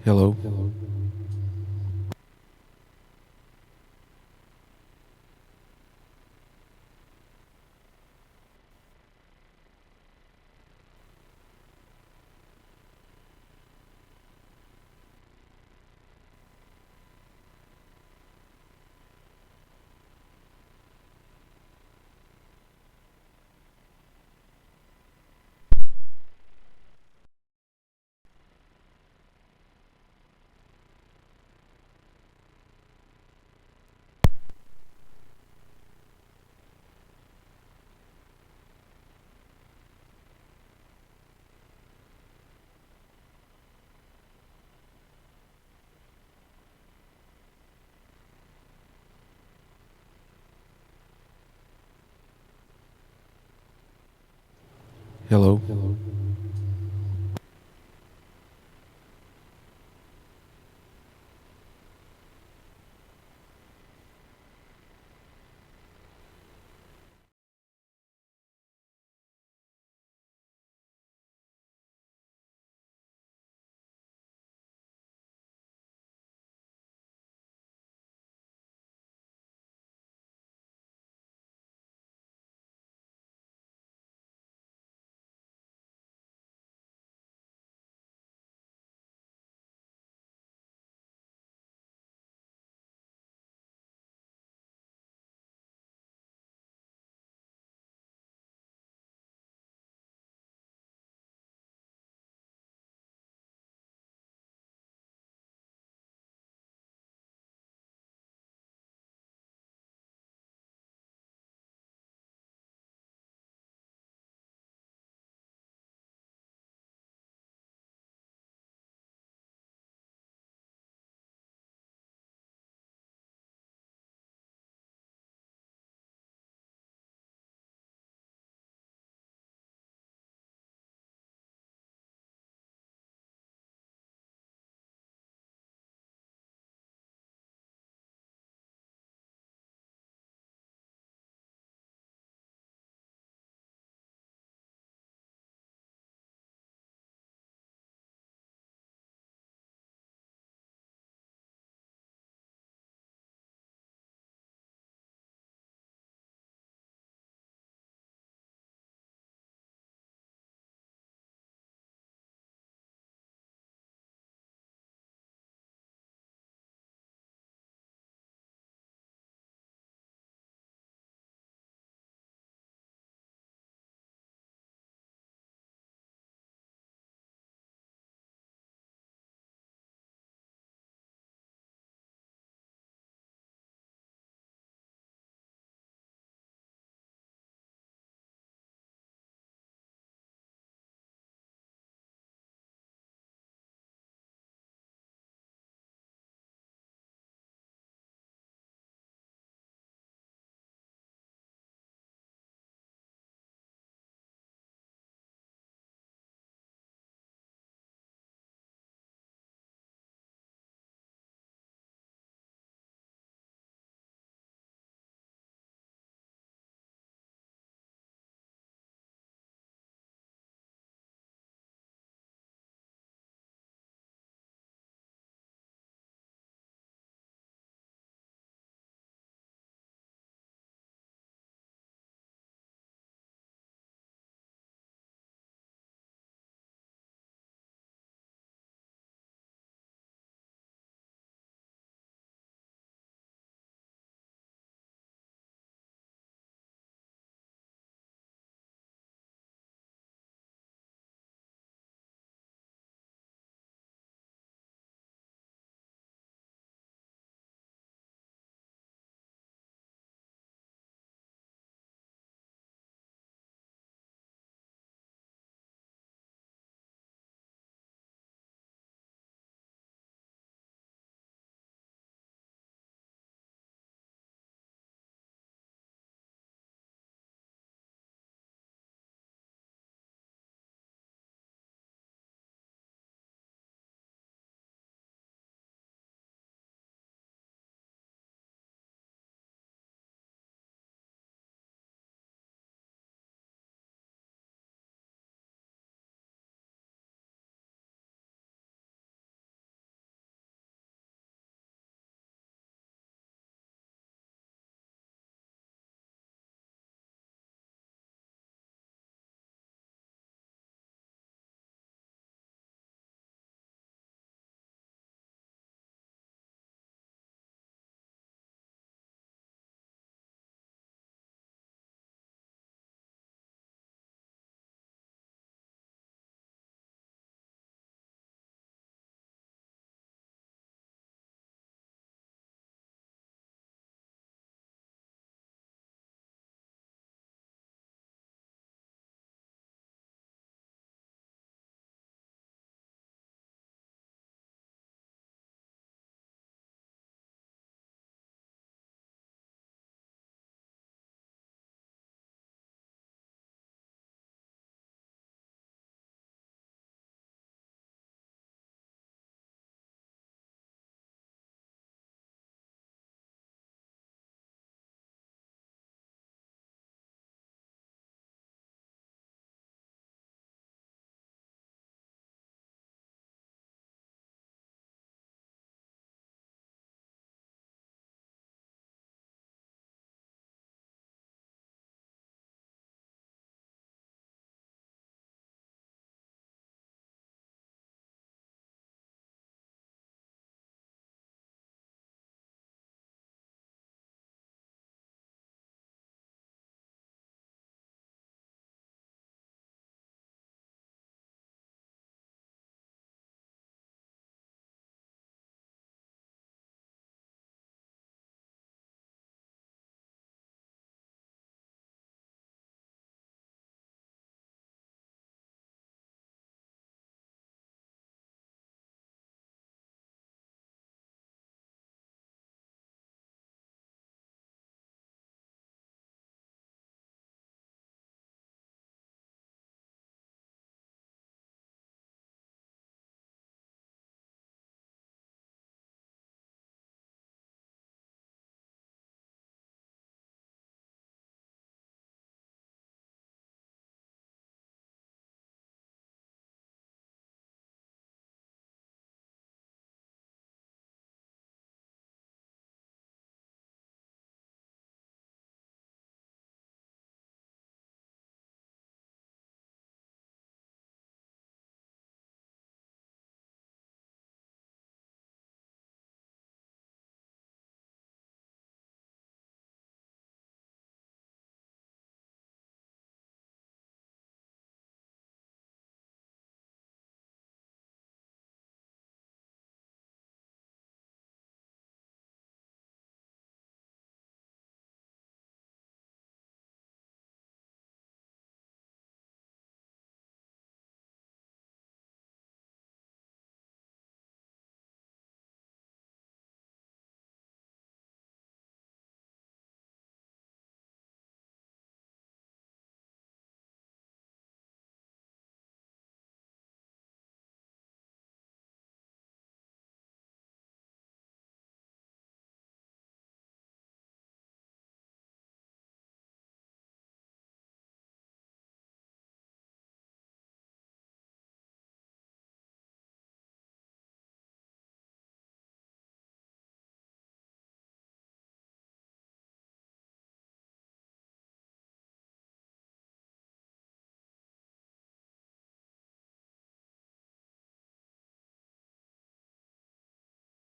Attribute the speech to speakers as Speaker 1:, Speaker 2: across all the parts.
Speaker 1: Hello. Hello.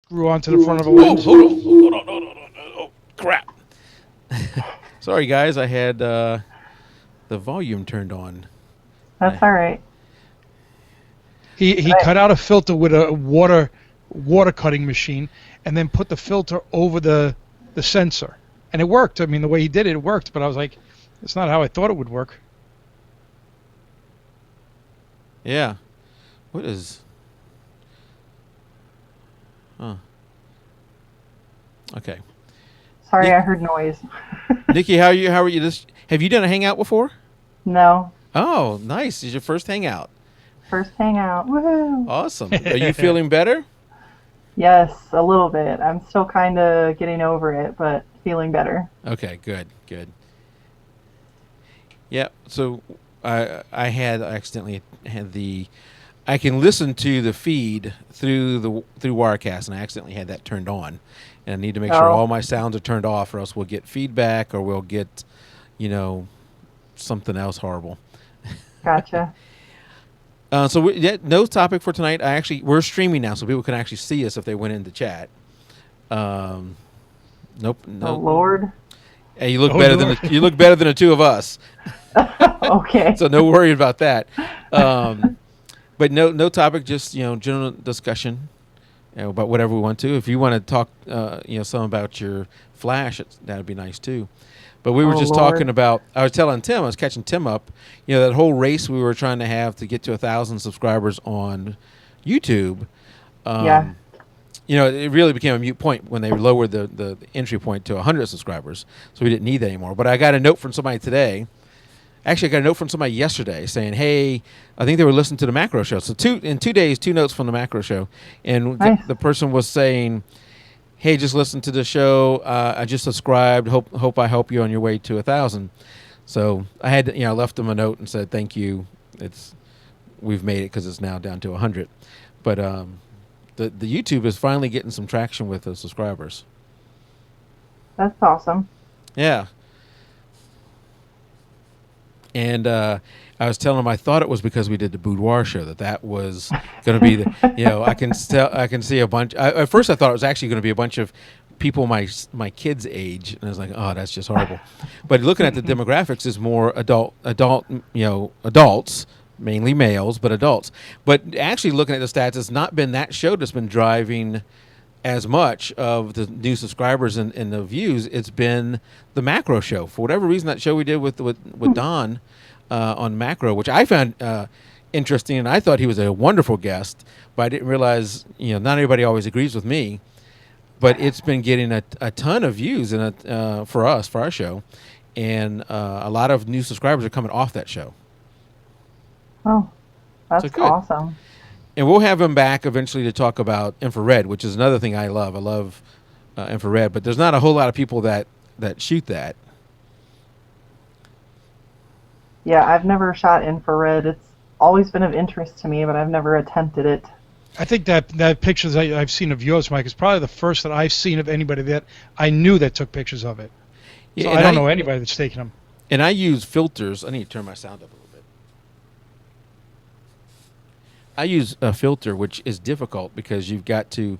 Speaker 1: grew onto the front of a lens.
Speaker 2: Hold on. Oh, crap. Sorry, guys. I had the volume turned on. And
Speaker 3: That's all right.
Speaker 1: He cut out a filter with a water cutting machine, and then put the filter over the sensor, and it worked. I mean, the way he did it, it worked. But I was like, it's not how I thought it would work.
Speaker 2: yeah. What is? Huh. Okay.
Speaker 3: Sorry,
Speaker 2: Nick,
Speaker 3: I heard noise.
Speaker 2: Nikki, how are you? How are you? Have you done a hangout before?
Speaker 3: No,
Speaker 2: Oh, nice. Is your first hangout?
Speaker 3: first hangout. Woohoo!
Speaker 2: Awesome. Are you feeling better?
Speaker 3: Yes, a little bit. I'm still kind of getting over it, but feeling better.
Speaker 2: Okay, good. Yeah. So I had accidentally had the I can listen to the feed through Wirecast, and I accidentally had that turned on, and I need to make sure
Speaker 3: Oh,
Speaker 2: all my sounds are turned off, or else we'll get feedback, or we'll get, you know, something else horrible.
Speaker 3: gotcha.
Speaker 2: No topic for tonight. We're streaming now, so people can actually see us if they went into chat. Um, nope,
Speaker 3: Oh,
Speaker 2: no.
Speaker 3: Lord.
Speaker 2: Hey, you look
Speaker 1: Oh
Speaker 2: better
Speaker 1: no!
Speaker 2: you look better than the two of us,
Speaker 3: Okay.
Speaker 2: so no worry about that. Um, but no topic, just general discussion, about whatever we want to. If you want to talk, some about your Flash, that'd be nice too. But we were
Speaker 3: Oh,
Speaker 2: just talking
Speaker 3: Lord.
Speaker 2: about. I was telling Tim, I was catching Tim up. That whole race we were trying to have to get to 1,000 subscribers on YouTube.
Speaker 3: Yeah.
Speaker 2: Um, it really became a moot point when they lowered the entry point to 100 subscribers. So we didn't need that anymore. But I got a note from somebody today. Actually, I got a note from somebody yesterday saying, "Hey, I think they were listening to the Macro Show." So in 2 days, two notes from the Macro Show, and
Speaker 3: Nice.
Speaker 2: the person was saying, "Hey, just listen to the show. I just subscribed. Hope I help you on your way to 1,000." So I had I left them a note and said, "Thank you. We've made it because it's now down to 100." But the YouTube is finally getting some traction with the subscribers.
Speaker 3: That's awesome.
Speaker 2: Yeah. And I was telling him I thought it was because we did the boudoir show that was going to be the I can see a bunch. At first I thought it was actually going to be a bunch of people my kids' age, and I was like, oh, that's just horrible. But looking at the demographics, is more adults, mainly males, but adults. But actually looking at the stats, it's not been that show that's been driving as much of the new subscribers and the views. It's been the Macro Show. For whatever reason, that show we did with Don on Macro, which I found interesting, and I thought he was a wonderful guest, but I didn't realize, not everybody always agrees with me. But it's been getting a ton of views for our show, and a lot of new subscribers are coming off that show.
Speaker 3: Oh,
Speaker 2: So
Speaker 3: that's
Speaker 2: good.
Speaker 3: awesome.
Speaker 2: And we'll have him back eventually to talk about infrared, which is another thing I love. I love infrared, but there's not a whole lot of people that shoot that.
Speaker 3: Yeah, I've never shot infrared. It's always been of interest to me, but I've never attempted it.
Speaker 1: I think that pictures I've seen of yours, Mike, is probably the first that I've seen of anybody that I knew that took pictures of it.
Speaker 2: Yeah,
Speaker 1: So
Speaker 2: and
Speaker 1: I don't know anybody that's taken them.
Speaker 2: And I use filters. I need to turn my sound up a little bit. I use a filter, which is difficult because you've got to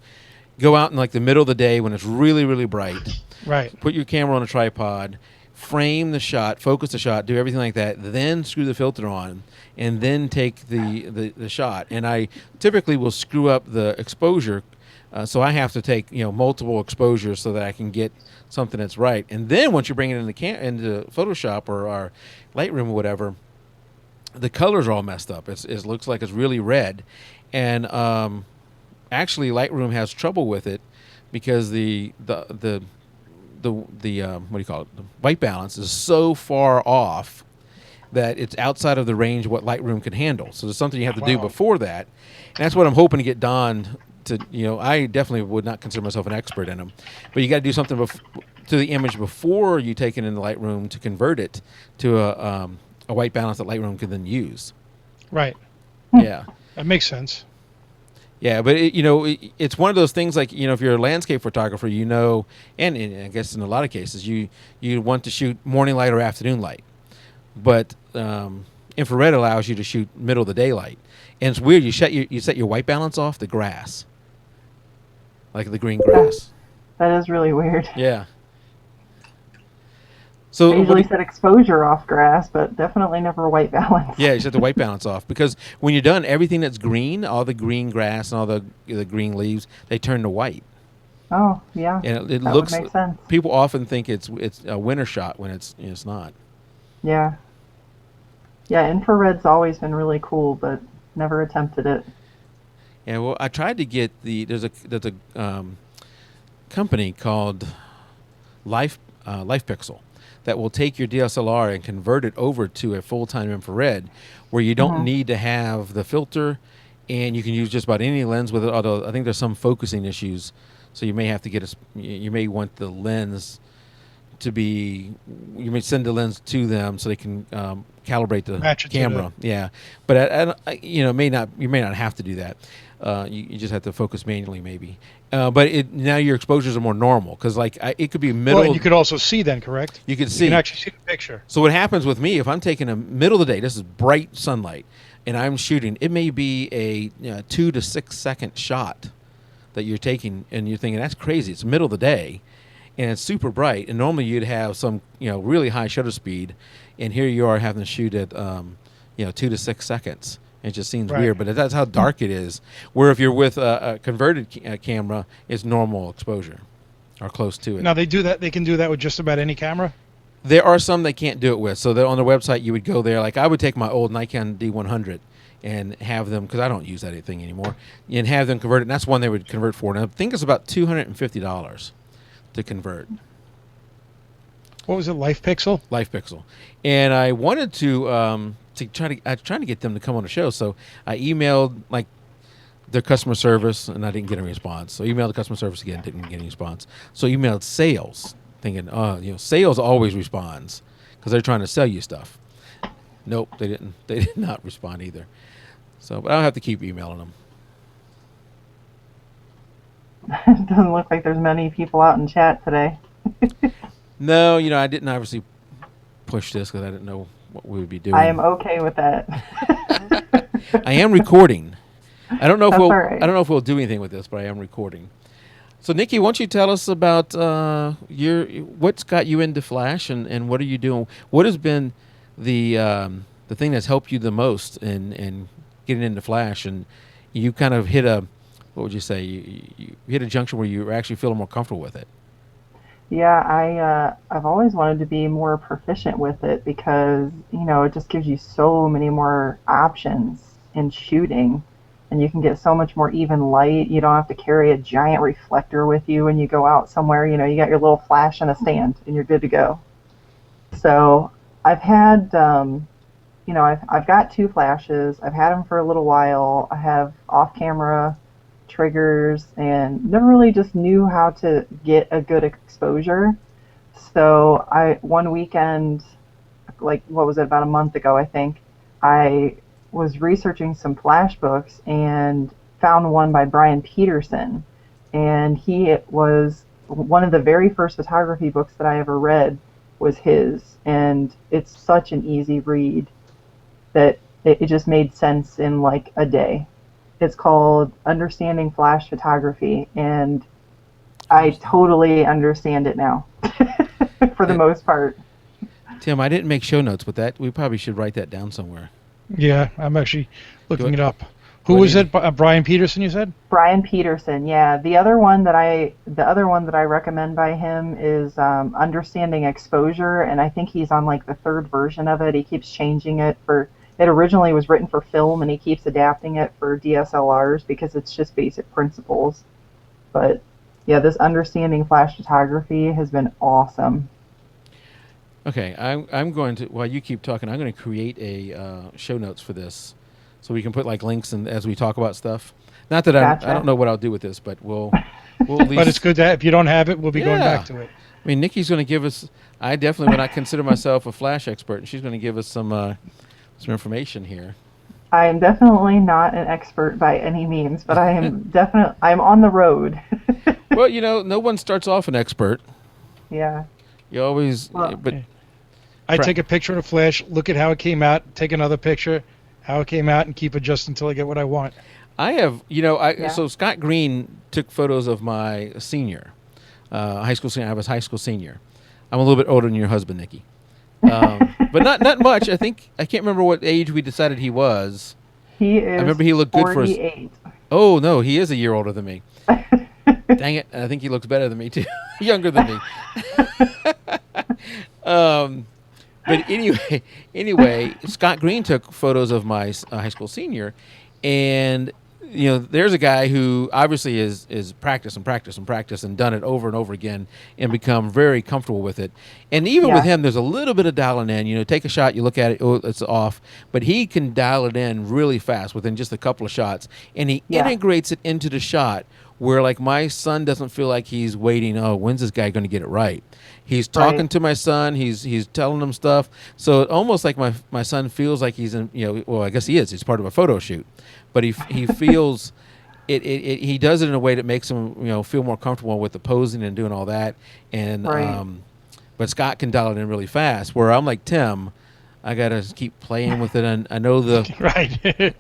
Speaker 2: go out in like the middle of the day when it's really, really bright.
Speaker 1: Right.
Speaker 2: Put your camera on a tripod, frame the shot, focus the shot, do everything like that, then screw the filter on, and then take the shot. And I typically will screw up the exposure, so I have to take multiple exposures so that I can get something that's right. And then once you bring it into Photoshop or our Lightroom or whatever, the colors are all messed up. It looks like it's really red, and actually Lightroom has trouble with it because the what do you call it? The white balance is so far off that it's outside of the range of what Lightroom can handle. So there's something you have to do
Speaker 1: Wow.
Speaker 2: before that, and that's what I'm hoping to get Don to. I definitely would not consider myself an expert in them, but you got to do something to the image before you take it into Lightroom to convert it to a white balance that Lightroom can then use.
Speaker 1: Right.
Speaker 2: Yeah.
Speaker 1: That makes sense.
Speaker 2: Yeah, but it's one of those things like if you're a landscape photographer, and I guess in a lot of cases you want to shoot morning light or afternoon light, but infrared allows you to shoot middle of the daylight, and it's weird. You set your white balance off the grass. like the green grass.
Speaker 3: That is really weird.
Speaker 2: Yeah.
Speaker 3: I
Speaker 2: So
Speaker 3: usually set exposure off grass, but definitely never white balance.
Speaker 2: yeah, you set the white balance off because when you're done, everything that's green, all the green grass and all the green leaves, they turn to white.
Speaker 3: Oh, yeah.
Speaker 2: And it
Speaker 3: That would
Speaker 2: looks.
Speaker 3: make sense.
Speaker 2: People often think it's a winter shot when it's not.
Speaker 3: Yeah. Yeah, infrared's always been really cool, but never attempted it.
Speaker 2: Yeah, well, I tried to get there's a company called Life Pixel that will take your DSLR and convert it over to a full-time infrared, where you don't
Speaker 3: Hmm.
Speaker 2: need to have the filter, and you can use just about any lens with it. Although I think there's some focusing issues, so you may have to get you may want the lens to be. You may send the lens to them so they can calibrate the
Speaker 1: Match it to
Speaker 2: camera. Yeah, but you may not. You may not have to do that. You just have to focus manually, maybe. But now your exposures are more normal because, like, it could be middle.
Speaker 1: Well, and you could also see then, correct?
Speaker 2: You could
Speaker 1: You
Speaker 2: see.
Speaker 1: can actually see the picture.
Speaker 2: So what happens with me if I'm taking a middle of the day? This is bright sunlight, and I'm shooting. It may be a 2 to 6 second shot that you're taking, and you're thinking that's crazy. It's middle of the day, and it's super bright. And normally you'd have some really high shutter speed, and here you are having to shoot at 2 to 6 seconds. It just seems
Speaker 1: Right.
Speaker 2: weird, but that's how dark it is. Where if you're with a converted camera, it's normal exposure or close to it.
Speaker 1: Now they do that. They can do that with just about any camera.
Speaker 2: There are some they can't do it with. So on their website, you would go there. Like I would take my old Nikon D100 and have them, because I don't use that thing anymore, and have them convert it. And that's one they would convert for. And I think it's about $250 to convert.
Speaker 1: What was it? Life Pixel.
Speaker 2: Life Pixel. And I wanted to I was trying to get them to come on the show. So I emailed like their customer service, and I didn't get a response. So emailed the customer service again, didn't get any response. So emailed sales, thinking, sales always responds because they're trying to sell you stuff. Nope, they didn't. They did not respond either. So, but I'll have to keep emailing them.
Speaker 3: It doesn't look like there's many people out in chat today.
Speaker 2: No, I didn't obviously push this because I didn't know what we would be doing.
Speaker 3: I am okay with that.
Speaker 2: I am recording. I don't know if
Speaker 3: That's
Speaker 2: we'll.
Speaker 3: all right.
Speaker 2: I don't know if we'll do anything with this, but I am recording. So, Nikki, why don't you tell us about what's got you into Flash and what are you doing? What has been the thing that's helped you the most in getting into Flash? And you kind of hit what would you say? You hit a junction where you're actually feeling more comfortable with it.
Speaker 3: Yeah, I've always wanted to be more proficient with it because, it just gives you so many more options in shooting, and you can get so much more even light. You don't have to carry a giant reflector with you when you go out somewhere. You got your little flash and a stand and you're good to go. So I've had, I've got 2 flashes. I've had them for a little while. I have off-camera triggers and never really just knew how to get a good exposure. So one weekend, like what was it, about a month ago, I think, I was researching some flash books and found one by Brian Peterson. And he was one of the very first photography books that I ever read was his. And it's such an easy read that it just made sense in like a day. It's called Understanding Flash Photography, and I totally understand it now for the most part.
Speaker 2: Tim, I didn't make show notes with that. We probably should write that down somewhere.
Speaker 1: Yeah, I'm actually looking it up.
Speaker 2: do
Speaker 1: Who
Speaker 2: I
Speaker 1: was
Speaker 2: need-
Speaker 1: it? Brian Peterson, you said?
Speaker 3: Brian Peterson, yeah. The other one that I recommend by him is Understanding Exposure, and I think he's on like the 3rd version of it. He keeps changing it It originally was written for film, and he keeps adapting it for DSLRs because it's just basic principles. But yeah, this Understanding Flash Photography has been awesome.
Speaker 2: Okay, I'm going to, while you keep talking, I'm going to create a show notes for this so we can put like links and as we talk about stuff. Not that
Speaker 3: Gotcha.
Speaker 2: I don't know what I'll do with this, but we'll at least.
Speaker 1: But it's good that if you don't have it, we'll be going
Speaker 2: Yeah.
Speaker 1: back to it.
Speaker 2: I mean, Nikki's going to give us. I definitely, when I consider myself a Flash expert, and she's going to give us some information here.
Speaker 3: I am definitely not an expert by any means, but I'm on the road.
Speaker 2: Well, no one starts off an expert.
Speaker 3: Yeah.
Speaker 2: You always,
Speaker 3: Well,
Speaker 2: but
Speaker 1: I
Speaker 2: Right.
Speaker 1: take a picture in a flash, look at how it came out, take another picture, how it came out, and keep adjusting until I get what I want.
Speaker 2: I have,
Speaker 3: Yeah.
Speaker 2: so Scott Green took photos of my senior, high school senior. I was high school senior. I'm a little bit older than your husband, Nikki, but not much. I can't remember what age we decided he was.
Speaker 3: He
Speaker 2: I
Speaker 3: is
Speaker 2: remember he looked good for his.
Speaker 3: 48.
Speaker 2: Oh no, he is a year older than me. Dang it! I think he looks better than me too, younger than me. um, but anyway, Scott Green took photos of my high school senior, and there's a guy who obviously is practice and practice and practice and done it over and over again and become very comfortable with it. And even with
Speaker 3: Yeah.
Speaker 2: him, there's a little bit of dialing in. Take a shot, you look at it, oh, it's off, but he can dial it in really fast within just a couple of shots, and he
Speaker 3: Yeah.
Speaker 2: integrates it into the shot. Where like my son doesn't feel like he's waiting. Oh, when's this guy going to get it right? He's talking
Speaker 3: Right.
Speaker 2: to my son. He's telling him stuff. So it almost like my son feels like he's in. Well, I guess he is. He's part of a photo shoot, but he feels he does it in a way that makes him feel more comfortable with the posing and doing all that. And
Speaker 3: Right.
Speaker 2: but Scott can dial it in really fast. Where I'm like Tim, I gotta keep playing with it. And I know
Speaker 1: Right.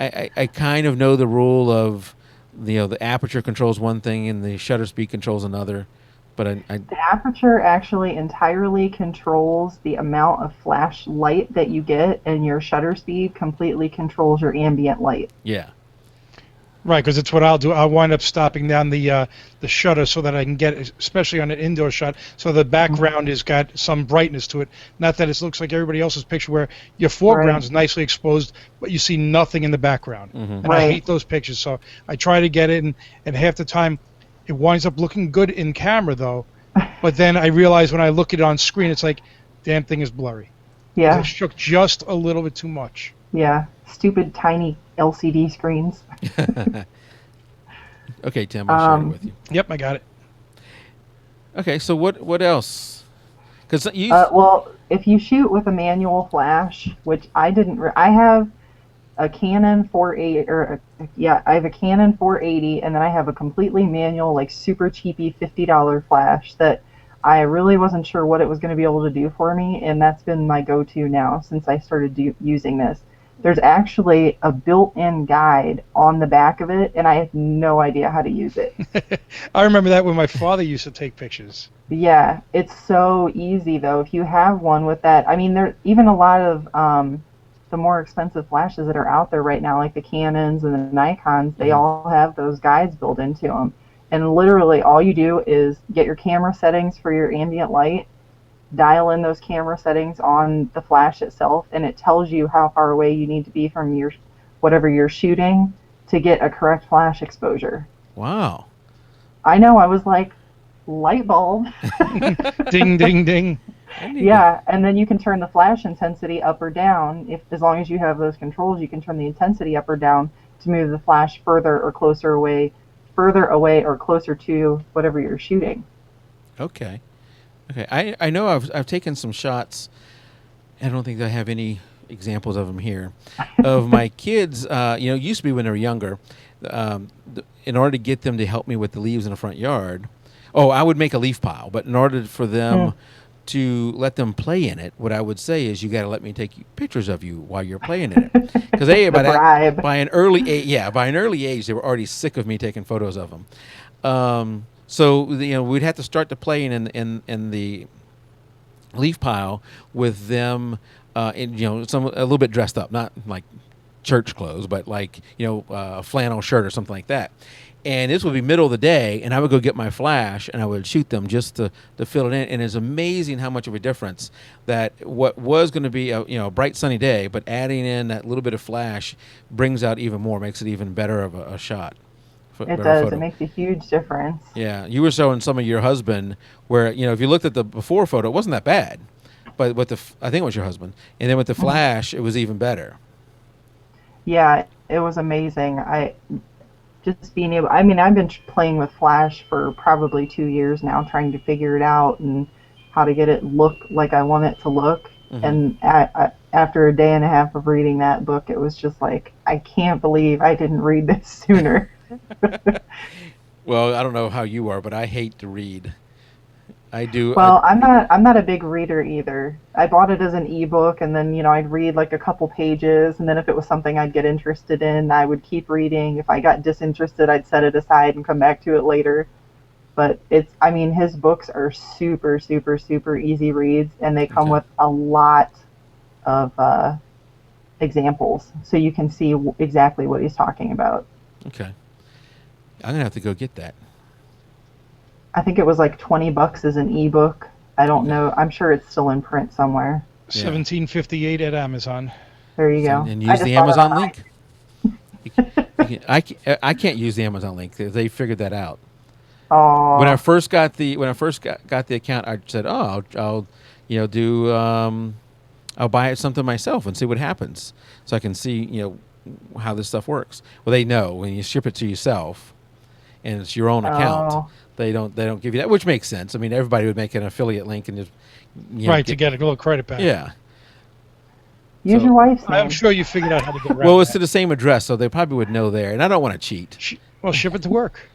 Speaker 2: I kind of know the rule of the aperture controls one thing and the shutter speed controls another, but I
Speaker 3: The aperture actually entirely controls the amount of flash light that you get, and your shutter speed completely controls your ambient light.
Speaker 2: yeah.
Speaker 1: Right, because it's what I'll do. I'll wind up stopping down the shutter so that I can get, especially on an indoor shot, so the background has got some brightness to it. Not that it looks like everybody else's picture where your foreground is nicely exposed, but you see nothing in the background. And I
Speaker 3: Right.
Speaker 1: hate those pictures, so I try to get it, and half the time it winds up looking good in camera, though. But then I realize when I look at it on screen, it's like, damn thing is blurry. 'Cause
Speaker 3: Yeah.
Speaker 1: it shook just a little bit too much.
Speaker 3: Yeah. Stupid tiny LCD screens.
Speaker 2: Okay, Tim, I'll share it with you.
Speaker 1: Yep, I got it.
Speaker 2: Okay, so what else? Because you
Speaker 3: Well, if you shoot with a manual flash, which I didn't, I have a Canon 480, I have a Canon 480, and then I have a completely manual, like super cheapy $50 flash that I really wasn't sure what it was going to be able to do for me, and that's been my go-to now since I started using this. There's actually a built-in guide on the back of it, and I have no idea how to use it.
Speaker 1: I remember that when my father used to take pictures.
Speaker 3: Yeah, it's so easy though. If you have one with that, I mean, there even a lot of the more expensive flashes that are out there right now, like the Canons and the Nikons, they all have those guides built into them. And literally, all you do is get your camera settings for your ambient light, dial in those camera settings on the flash itself, and it tells you how far away you need to be from your whatever you're shooting to get a correct flash exposure.
Speaker 2: wow.
Speaker 3: I know, I was like, light bulb.
Speaker 1: Ding, ding, ding.
Speaker 2: I need
Speaker 3: Yeah, and then you can turn the flash intensity up or down. If as long as you have those controls, you can turn the intensity up or down to move the flash further away or closer to whatever you're shooting.
Speaker 2: Okay. I know I've taken some shots. I don't think I have any examples of them here. Of my kids, used to be when they were younger, in order to get them to help me with the leaves in the front yard, I would make a leaf pile. But in order for them to let them play in it, what I would say is, you got to let me take pictures of you while you're playing in it. Because
Speaker 3: bribe.
Speaker 2: by an early age, they were already sick of me taking photos of them. So we'd have to start the playing in the leaf pile with them, a little bit dressed up, not like church clothes, but like a flannel shirt or something like that. And this would be middle of the day, and I would go get my flash and I would shoot them just to fill it in. And it's amazing how much of a difference that what was going to be a bright sunny day, but adding in that little bit of flash brings out even more, makes it even better of a shot.
Speaker 3: It
Speaker 2: better
Speaker 3: does.
Speaker 2: photo.
Speaker 3: It makes a huge difference.
Speaker 2: Yeah, you were showing some of your husband where if you looked at the before photo, it wasn't that bad, but with I think it was your husband, and then with the flash, it was even better.
Speaker 3: Yeah, it was amazing. I just being able. I mean, I've been playing with Flash for probably 2 years now, trying to figure it out and how to get it look like I want it to look. And after a day and a half of reading that book, it was just like, I can't believe I didn't read this sooner.
Speaker 2: Well, I don't know how you are, but I hate to read. I do.
Speaker 3: Well, I'm not a big reader either. I bought it as an ebook, and then I'd read like a couple pages, and then if it was something I'd get interested in, I would keep reading. If I got disinterested, I'd set it aside and come back to it later. But I mean, his books are super, super, super easy reads, and they come
Speaker 2: Okay.
Speaker 3: with a lot of examples, so you can see exactly what he's talking about.
Speaker 2: Okay. I'm gonna have to go get that.
Speaker 3: I think it was like $20 as an ebook. I don't
Speaker 2: Okay.
Speaker 3: know. I'm sure it's still in print somewhere.
Speaker 2: Yeah.
Speaker 1: 1758 at Amazon.
Speaker 3: There you go.
Speaker 2: And
Speaker 3: I
Speaker 2: use
Speaker 3: just
Speaker 2: the
Speaker 3: bought it
Speaker 2: Amazon
Speaker 3: online.
Speaker 2: link. I can't use the Amazon link. They figured that out. When I
Speaker 3: Oh,
Speaker 2: first got the account, I said, "Oh, I'll do I'll buy something myself and see what happens, so I can see how this stuff works." Well, they know when you ship it to yourself and it's your own account,
Speaker 3: oh,
Speaker 2: they don't give you that, which makes sense. I mean, everybody would make an affiliate link and just
Speaker 1: Right, to
Speaker 2: get,
Speaker 1: get a little credit back.
Speaker 2: yeah.
Speaker 3: use
Speaker 2: So
Speaker 3: your wife's
Speaker 1: I'm
Speaker 3: name.
Speaker 1: sure you figured out how to get around
Speaker 2: well, it's to
Speaker 1: that.
Speaker 2: the same address, so they probably would know there, and I don't want to cheat.
Speaker 1: Well, ship it to work.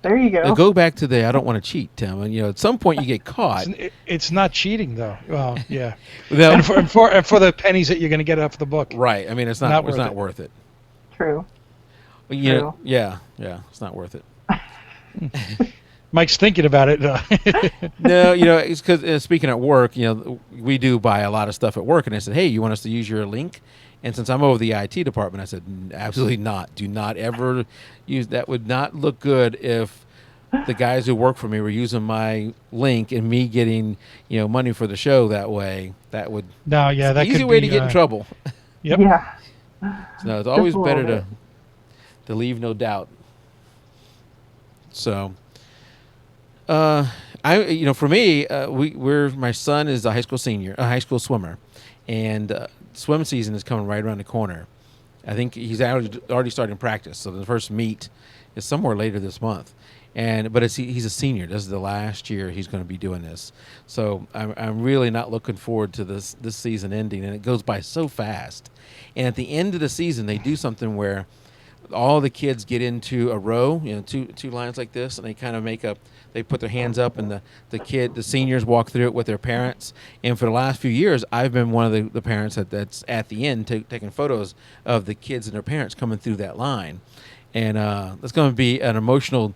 Speaker 3: There you go.
Speaker 2: Go back to the I don't want to cheat, Tim, and at some point you get caught.
Speaker 1: It's not cheating, though. Well, yeah.
Speaker 2: No,
Speaker 1: And for the pennies that you're going to get off the book.
Speaker 2: right. I mean, it's
Speaker 1: Not
Speaker 2: not
Speaker 1: worth it.
Speaker 2: worth it.
Speaker 3: True.
Speaker 2: Well, yeah, it's not worth it.
Speaker 1: Mike's thinking about it.
Speaker 2: No, it's because speaking at work, we do buy a lot of stuff at work, and I said, "Hey, you want us to use your link?" And since I'm over the IT department, I said, "Absolutely not. Do not ever use that. Would not look good if the guys who work for me were using my link and me getting money for the show that way. That would
Speaker 1: No, yeah, that
Speaker 2: easy
Speaker 1: could
Speaker 2: way
Speaker 1: be,
Speaker 2: to get in trouble.
Speaker 1: Yep.
Speaker 3: Yeah.
Speaker 2: No, it's always
Speaker 3: a little
Speaker 2: better
Speaker 3: bit.
Speaker 2: to leave no doubt. So, for me, my son is a high school senior, a high school swimmer, and swim season is coming right around the corner. I think he's already starting practice, so the first meet is somewhere later this month. But he's a senior. This is the last year he's going to be doing this, so I'm really not looking forward to this season ending, and it goes by so fast. And at the end of the season, they do something where all the kids get into a row, two lines like this, and they kind of they put their hands up, and the seniors walk through it with their parents. And for the last few years, I've been one of the parents that's at the end taking photos of the kids and their parents coming through that line. And it's going to be an emotional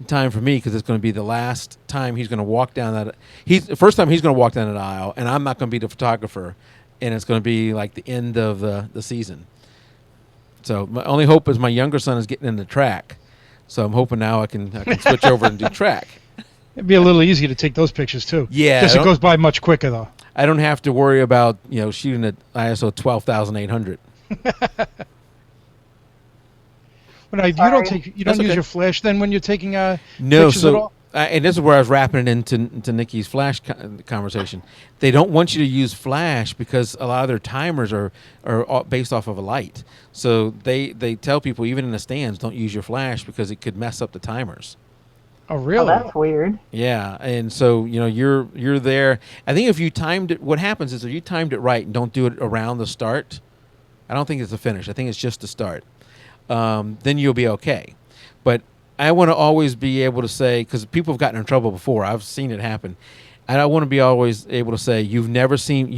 Speaker 2: time for me because it's going to be the last time he's going to walk down that. The first time he's going to walk down that aisle, and I'm not going to be the photographer, and it's going to be like the end of the season. So my only hope is my younger son is getting into track. So I'm hoping now I can switch over and do track.
Speaker 1: It'd be a little easier to take those pictures, too.
Speaker 2: Yeah,
Speaker 1: Guess it goes by much quicker, though.
Speaker 2: I don't have to worry about shooting at ISO 12,800.
Speaker 1: Well, now,
Speaker 3: Sorry.
Speaker 1: you
Speaker 2: That's
Speaker 1: don't use
Speaker 2: okay.
Speaker 1: your flash then when you're taking
Speaker 2: No,
Speaker 1: pictures at all?
Speaker 2: and this is where I was wrapping it into Nikki's flash conversation. They don't want you to use flash because a lot of their timers are all based off of a light. So they tell people even in the stands don't use your flash because it could mess up the timers.
Speaker 1: Oh,
Speaker 3: Oh,
Speaker 1: really?
Speaker 3: that's weird.
Speaker 2: Yeah, and so you're there. I think if you timed it, what happens is if you timed it right and don't do it around the start, I don't think it's the finish. I think it's just the start. Then you'll be okay. But I want to always be able to say, because people have gotten in trouble before. I've seen it happen. And I want to be always able to say, you've never seen,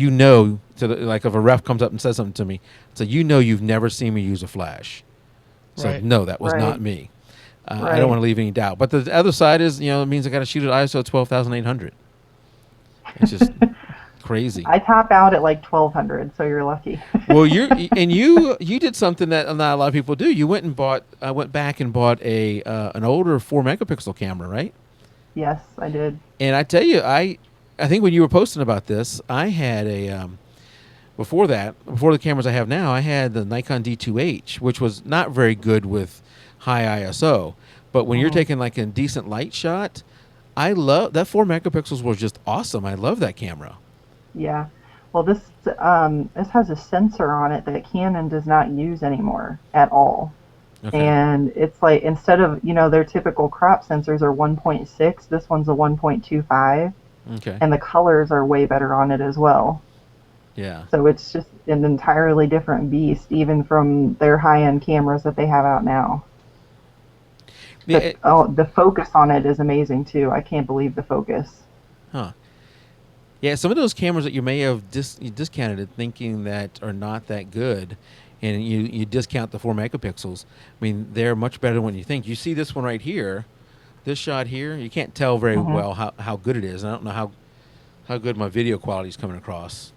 Speaker 2: like if a ref comes up and says something to me, so you've never seen me use a flash. So
Speaker 1: Right.
Speaker 2: no, that was
Speaker 3: Right.
Speaker 2: not me. I
Speaker 3: Right.
Speaker 2: don't want to leave any doubt. But the other side is, it means I got to shoot at ISO 12,800. It's just crazy.
Speaker 3: I top out at like 1200, so you're lucky.
Speaker 2: Well, you did something that not a lot of people do. You went back and bought an older 4 megapixel camera, right?
Speaker 3: Yes, I did.
Speaker 2: And I tell you, I think when you were posting about this, I had before the cameras I have now, I had the Nikon D2H, which was not very good with high ISO. But when you're taking like a decent light shot, I love that 4 megapixels was just awesome. I love that camera.
Speaker 3: Yeah. Well, this has a sensor on it that Canon does not use anymore at all.
Speaker 2: Okay.
Speaker 3: And it's like instead of their typical crop sensors are 1.6, this one's a 1.25,
Speaker 2: Okay.
Speaker 3: and the colors are way better on it as well.
Speaker 2: Yeah.
Speaker 3: So it's just an entirely different beast, even from their high-end cameras that they have out now.
Speaker 2: Yeah,
Speaker 3: The focus on it is amazing too. I can't believe the focus.
Speaker 2: Huh. Yeah, some of those cameras that you may have discounted thinking that are not that good, and you discount the 4 megapixels. I mean, they're much better than what you think. You see this one right here, this shot here. You can't tell very
Speaker 3: Hmm.
Speaker 2: well how good it is. I don't know how good my video quality is coming across.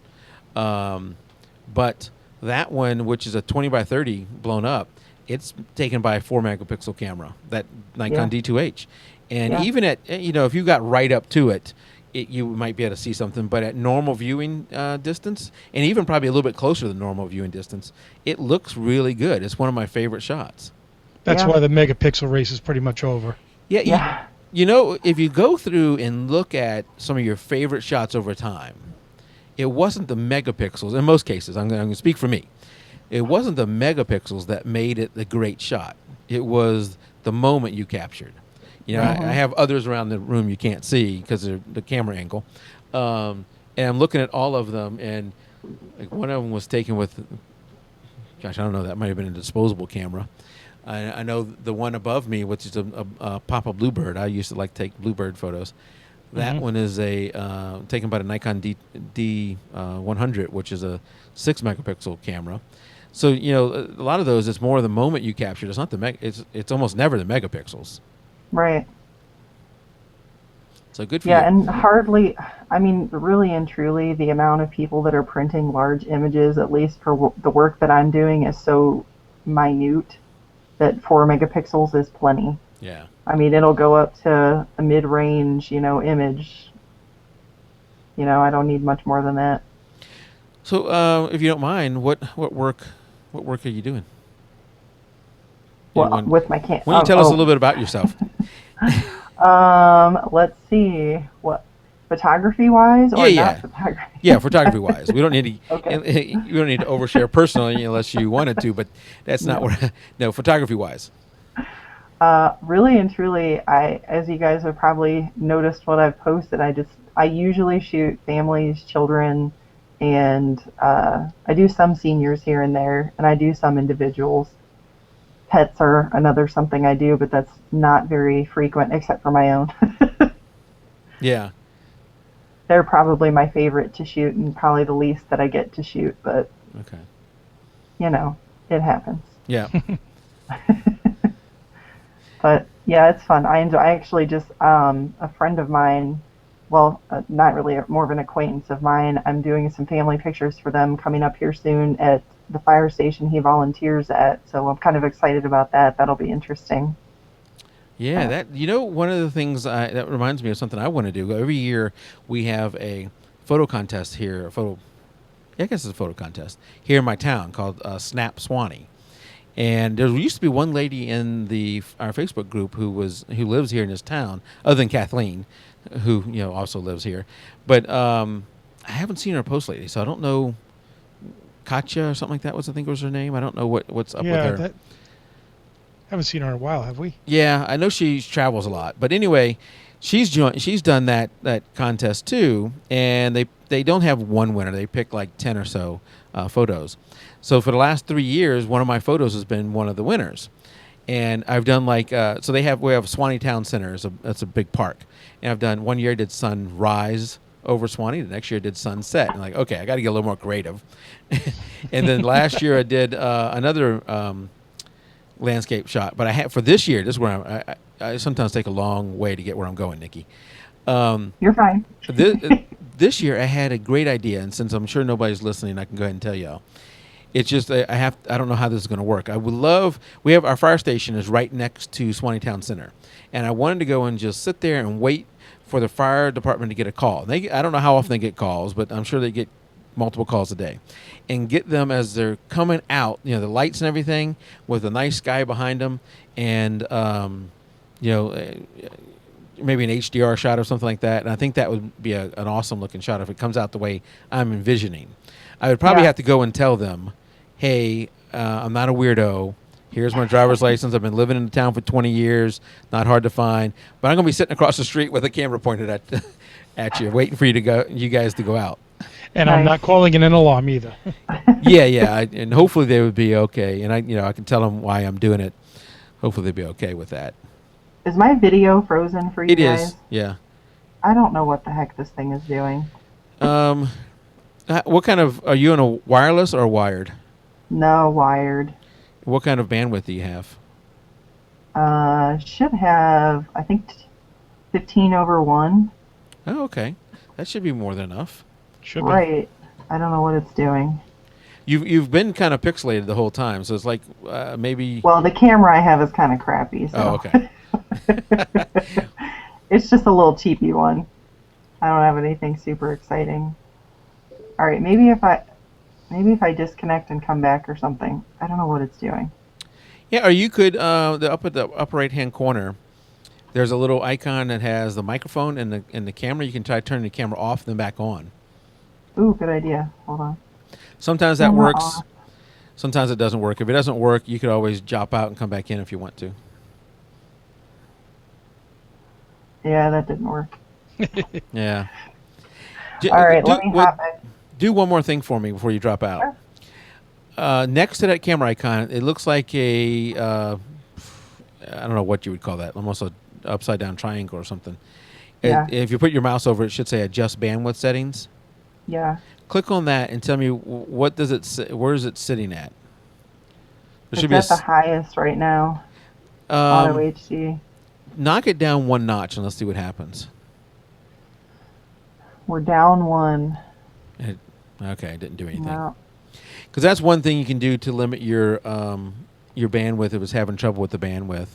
Speaker 2: But that one, which is a 20 by 30 blown up, it's taken by a 4 megapixel camera, that Nikon
Speaker 3: Yeah.
Speaker 2: D2H. And
Speaker 3: Yeah.
Speaker 2: even at, if you got right up to it, you might be able to see something. But at normal viewing distance, and even probably a little bit closer to the normal viewing distance, it looks really good. It's one of my favorite shots.
Speaker 1: That's
Speaker 3: Yeah.
Speaker 1: why the megapixel race is pretty much over.
Speaker 2: Yeah,
Speaker 3: Yeah.
Speaker 2: if you go through and look at some of your favorite shots over time, it wasn't the megapixels. In most cases, I'm going to speak for me. It wasn't the megapixels that made it the great shot. It was the moment you captured. I have others around the room you can't see because of the camera angle. And I'm looking at all of them, and like one of them was taken with, gosh, I don't know, that might have been a disposable camera. I know the one above me, which is a Papa Bluebird. I used to like to take Bluebird photos. That one is taken by the Nikon D100, which is a 6 megapixel camera. So a lot of those, it's more the moment you captured. It's not it's almost never the megapixels.
Speaker 3: Right.
Speaker 2: So good for
Speaker 3: Yeah,
Speaker 2: you.
Speaker 3: and hardly, I mean, really and truly, the amount of people that are printing large images, at least for the work that I'm doing, is so minute that 4 megapixels is plenty.
Speaker 2: Yeah.
Speaker 3: I mean, it'll go up to a mid-range, image. I don't need much more than that.
Speaker 2: So if you don't mind, what work are you doing?
Speaker 3: Well, with my
Speaker 2: Why don't you tell us a little bit about yourself?
Speaker 3: Let's see. What, photography-wise or
Speaker 2: Yeah.
Speaker 3: not photography?
Speaker 2: Yeah, photography-wise, we don't need to.
Speaker 3: Okay.
Speaker 2: You don't need to overshare personally unless you wanted to, but that's not what. No, photography-wise.
Speaker 3: Really and truly, as you guys have probably noticed what I've posted, I usually shoot families, children, and I do some seniors here and there, and I do some individuals. Pets are another something I do, but that's not very frequent except for my own.
Speaker 2: Yeah.
Speaker 3: They're probably my favorite to shoot and probably the least that I get to shoot, but
Speaker 2: Okay.
Speaker 3: it happens.
Speaker 2: Yeah.
Speaker 3: But yeah, it's fun. I enjoy. I actually just a friend of mine, well, not really, more of an acquaintance of mine. I'm doing some family pictures for them coming up here soon at the fire station he volunteers at. So I'm kind of excited about that. That'll be interesting.
Speaker 2: Yeah, one of the things that reminds me of something I want to do. Every year we have a photo contest here. I guess it's a photo contest here in my town called Snap Swanee. And there used to be one lady in our Facebook group who lives here in this town, other than Kathleen, who also lives here. But I haven't seen her post lately, so I don't know. Katya or something like that I think was her name. I don't know what's up with her.
Speaker 1: Haven't seen her in a while, have we?
Speaker 2: Yeah, I know she travels a lot. But anyway, she's done that contest too, and they don't have one winner. They pick like 10 or so photos. So for the last 3 years, one of my photos has been one of the winners. And I've done we have Swanee Town Center. That's a big park. And I've done, one year I did sunrise over Swanee. The next year I did sunset. And okay, I got to get a little more creative. And then last year I did another landscape shot. But for this year, this is where I sometimes take a long way to get where I'm going, Nikki.
Speaker 3: You're fine.
Speaker 2: This year I had a great idea, and since I'm sure nobody's listening, I can go ahead and tell y'all. It's just I don't know how this is going to work. We have our fire station is right next to Swanee Town Center, and I wanted to go and just sit there and wait for the fire department to get a call. I don't know how often they get calls, but I'm sure they get multiple calls a day, and get them as they're coming out, the lights and everything with a nice sky behind them, and maybe an HDR shot or something like that. And I think that would be an awesome looking shot if it comes out the way I'm envisioning. I would probably have to go and tell them, hey, I'm not a weirdo. Here's my driver's license. I've been living in the town for 20 years. Not hard to find. But I'm going to be sitting across the street with a camera pointed at you, waiting for you guys to go out.
Speaker 1: And I'm not calling it an alarm either.
Speaker 2: Yeah. And hopefully they would be okay. And I can tell them why I'm doing it. Hopefully they'd be okay with that.
Speaker 3: Is my video frozen for you guys?
Speaker 2: It is, yeah.
Speaker 3: I don't know what the heck this thing is doing.
Speaker 2: What kind of, are you in a wireless or wired?
Speaker 3: No, wired.
Speaker 2: What kind of bandwidth do you have?
Speaker 3: Should have, I think, 15/1.
Speaker 2: Oh, okay. That should be more than enough.
Speaker 1: Should be.
Speaker 3: Right. I don't know what it's doing.
Speaker 2: You've been kind of pixelated the whole time, so it's like maybe.
Speaker 3: Well, the camera I have is kind of crappy. So.
Speaker 2: Oh, okay.
Speaker 3: It's just a little cheapy one. I don't have anything super exciting. All right, maybe if I disconnect and come back or something. I don't know what it's doing.
Speaker 2: Yeah, or you could up at the upper right hand corner. There's a little icon that has the microphone and the camera. You can try turning the camera off and then back on.
Speaker 3: Ooh, good idea. Hold on.
Speaker 2: Sometimes that
Speaker 3: Camera
Speaker 2: works.
Speaker 3: off.
Speaker 2: Sometimes it doesn't work. If it doesn't work, you could always drop out and come back in if you want to.
Speaker 3: Yeah, that didn't work.
Speaker 2: Yeah.
Speaker 3: All right, let me hop back.
Speaker 2: Do one more thing for me before you drop out.
Speaker 3: Sure.
Speaker 2: Next to that camera icon, it looks like a I don't know what you would call that, almost an upside down triangle or something.
Speaker 3: Yeah.
Speaker 2: If you put your mouse over it, it should say adjust bandwidth settings.
Speaker 3: Yeah.
Speaker 2: Click on that and tell me where is it sitting at? There
Speaker 3: It's at the highest right now. Auto HD.
Speaker 2: knock it down one notch and let's see what happens.
Speaker 3: We're down one.
Speaker 2: Okay, it didn't do anything.
Speaker 3: No.
Speaker 2: Because that's one thing you can do to limit your bandwidth if it was having trouble with the bandwidth.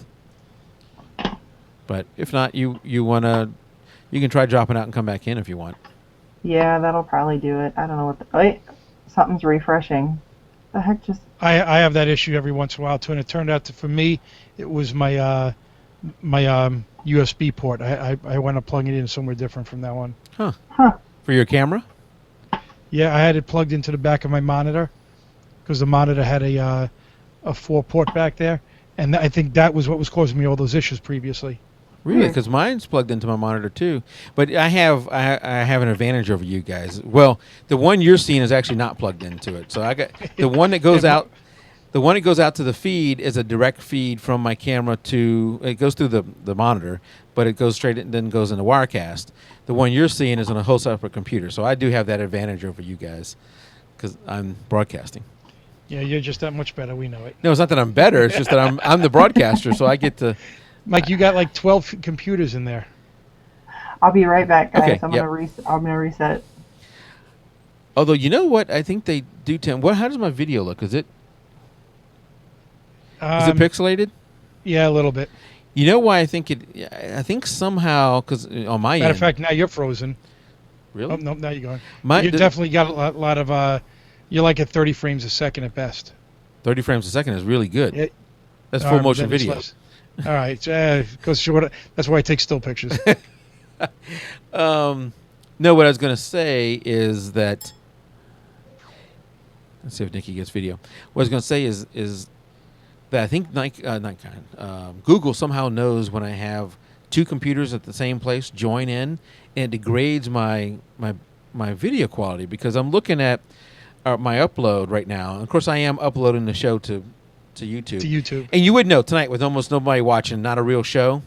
Speaker 2: But if not, you can try dropping out and come back in if you want.
Speaker 3: Yeah, that'll probably do it. I don't know what wait, something's refreshing. The heck just...
Speaker 1: I have that issue every once in a while too, and it turned out for me, it was my USB port. I wound up plugging it in somewhere different from that one.
Speaker 2: Huh.
Speaker 3: Huh.
Speaker 2: For your camera?
Speaker 1: Yeah, I had it plugged into the back of my monitor because the monitor had a 4-port back there, and I think that was what was causing me all those issues previously.
Speaker 2: Really? Because mine's plugged into my monitor too. But I have an advantage over you guys. Well, the one you're seeing is actually not plugged into it. So I got the one that goes out. The one that goes out to the feed is a direct feed from my camera to. It goes through the monitor, but it goes straight and then goes into Wirecast. The one you're seeing is on a whole separate computer. So I do have that advantage over you guys because I'm broadcasting.
Speaker 1: Yeah, you're just that much better. We know it.
Speaker 2: No, it's not that I'm better. It's just that I'm the broadcaster, so I get to.
Speaker 1: Mike, you got like 12 computers in there.
Speaker 3: I'll be right back, guys.
Speaker 2: Okay,
Speaker 3: I'm
Speaker 2: yep.
Speaker 3: gonna reset.
Speaker 2: Although you know what, I think they do. How does my video look? Is it pixelated?
Speaker 1: Yeah, a little bit.
Speaker 2: You know why I think it? I think somehow because on my
Speaker 1: Matter
Speaker 2: end.
Speaker 1: of fact, now you're frozen.
Speaker 2: Really?
Speaker 1: Oh no, now you're going. You definitely got a lot of. You're like at 30 frames a second at best.
Speaker 2: 30 frames a second is really good.
Speaker 1: Yeah.
Speaker 2: That's full motion
Speaker 1: then it's
Speaker 2: video.
Speaker 1: less. All right, that's why I take still pictures.
Speaker 2: No, what I was going to say is that. Let's see if Nikki gets video. What I was going to say is that I think Google somehow knows when I have two computers at the same place join in, and it degrades my video quality because I'm looking at my upload right now. And of course, I am uploading the show to YouTube. And you would know tonight with almost nobody watching, not a real show,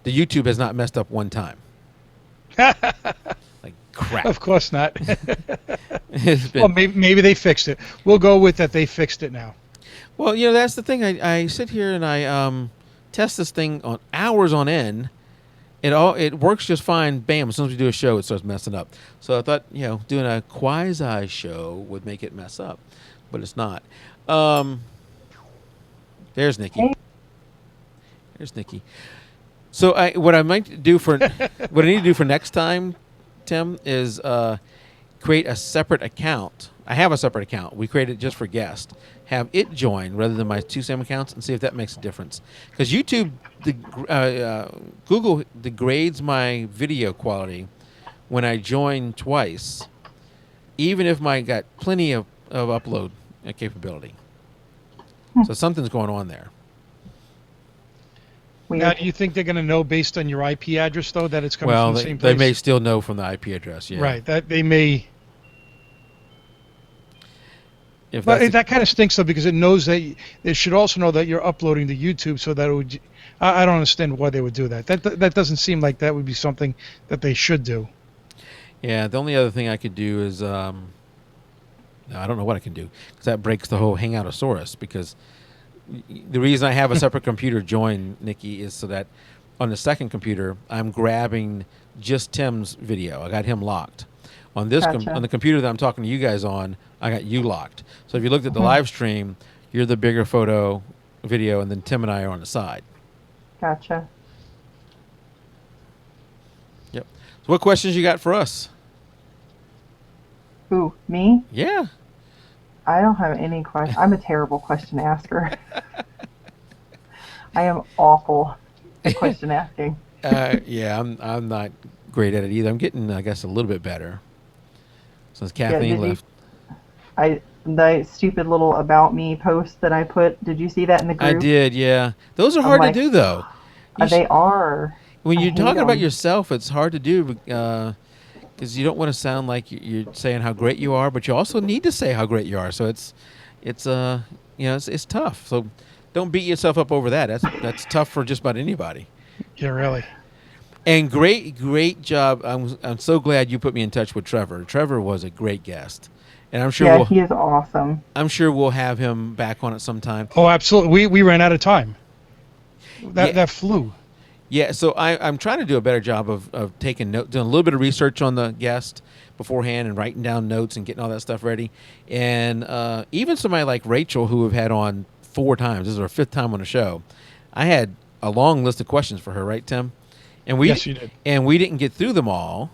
Speaker 2: the YouTube has not messed up one time. Like crap.
Speaker 1: Of course not. Well, maybe they fixed it. We'll go with that. They fixed it now.
Speaker 2: Well, that's the thing. I sit here and I test this thing on hours on end. It works just fine. Bam! As soon as we do a show, it starts messing up. So I thought doing a quasi show would make it mess up, but it's not. There's Nikki. There's Nikki. So what I need to do for next time, Tim, is create a separate account. I have a separate account. We created it just for guests. Have it join rather than my two same accounts and see if that makes a difference. Because YouTube, Google degrades my video quality when I join twice, even if I got plenty of upload capability. So something's going on there.
Speaker 1: Now, do you think they're going to know based on your IP address, though, that it's coming from the same place?
Speaker 2: They may still know from the IP address, yeah.
Speaker 1: Right. That they may.
Speaker 2: If
Speaker 1: But
Speaker 2: that's
Speaker 1: that kind of stinks though, because it knows that it should also know that you're uploading to YouTube, so that it would. I don't understand why they would do that. That doesn't seem like that would be something that they should do.
Speaker 2: yeah, the only other thing I could do is no, I don't know what I can do because that breaks the whole Hangoutosaurus. Because the reason I have a separate computer joined, Nikki, is so that on the second computer I'm grabbing just Tim's video. I got him locked. On this
Speaker 3: Gotcha.
Speaker 2: on the computer that I'm talking to you guys on, I got you locked. So if you looked at the
Speaker 3: Mhm.
Speaker 2: live stream, you're the bigger photo video, and then Tim and I are on the side.
Speaker 3: Gotcha.
Speaker 2: Yep. So what questions you got for us?
Speaker 3: Who, me?
Speaker 2: Yeah.
Speaker 3: I don't have any question. I'm a terrible question asker. I am awful at question asking.
Speaker 2: Yeah, I'm not great at it either. I'm getting, I guess, a little bit better since Kathleen
Speaker 3: did you-
Speaker 2: left.
Speaker 3: The stupid little about me post that I put. Did you see that in the group?
Speaker 2: I did, yeah. Those are
Speaker 3: I'm
Speaker 2: hard
Speaker 3: like,
Speaker 2: to do, though. You
Speaker 3: They are.
Speaker 2: when
Speaker 3: I
Speaker 2: you're
Speaker 3: hate
Speaker 2: talking about
Speaker 3: 'em.
Speaker 2: yourself, it's hard to do because you don't want to sound like you're saying how great you are, but you also need to say how great you are. So it's it's tough. So don't beat yourself up over that. That's tough for just about anybody.
Speaker 1: Yeah, really.
Speaker 2: And great job. I'm so glad you put me in touch with Trevor. Trevor was a great guest, and I'm sure
Speaker 3: Yeah, he is awesome.
Speaker 2: we'll have him back on at some time.
Speaker 1: Oh, absolutely. We ran out of time. That flew.
Speaker 2: Yeah, so I'm trying to do a better job of taking notes, doing a little bit of research on the guest beforehand and writing down notes and getting all that stuff ready. And even somebody like Rachel, who we've had on 4 times, this is our 5th time on the show, I had a long list of questions for her, right, Tim? And
Speaker 1: Yes, you did.
Speaker 2: And we didn't get through them all.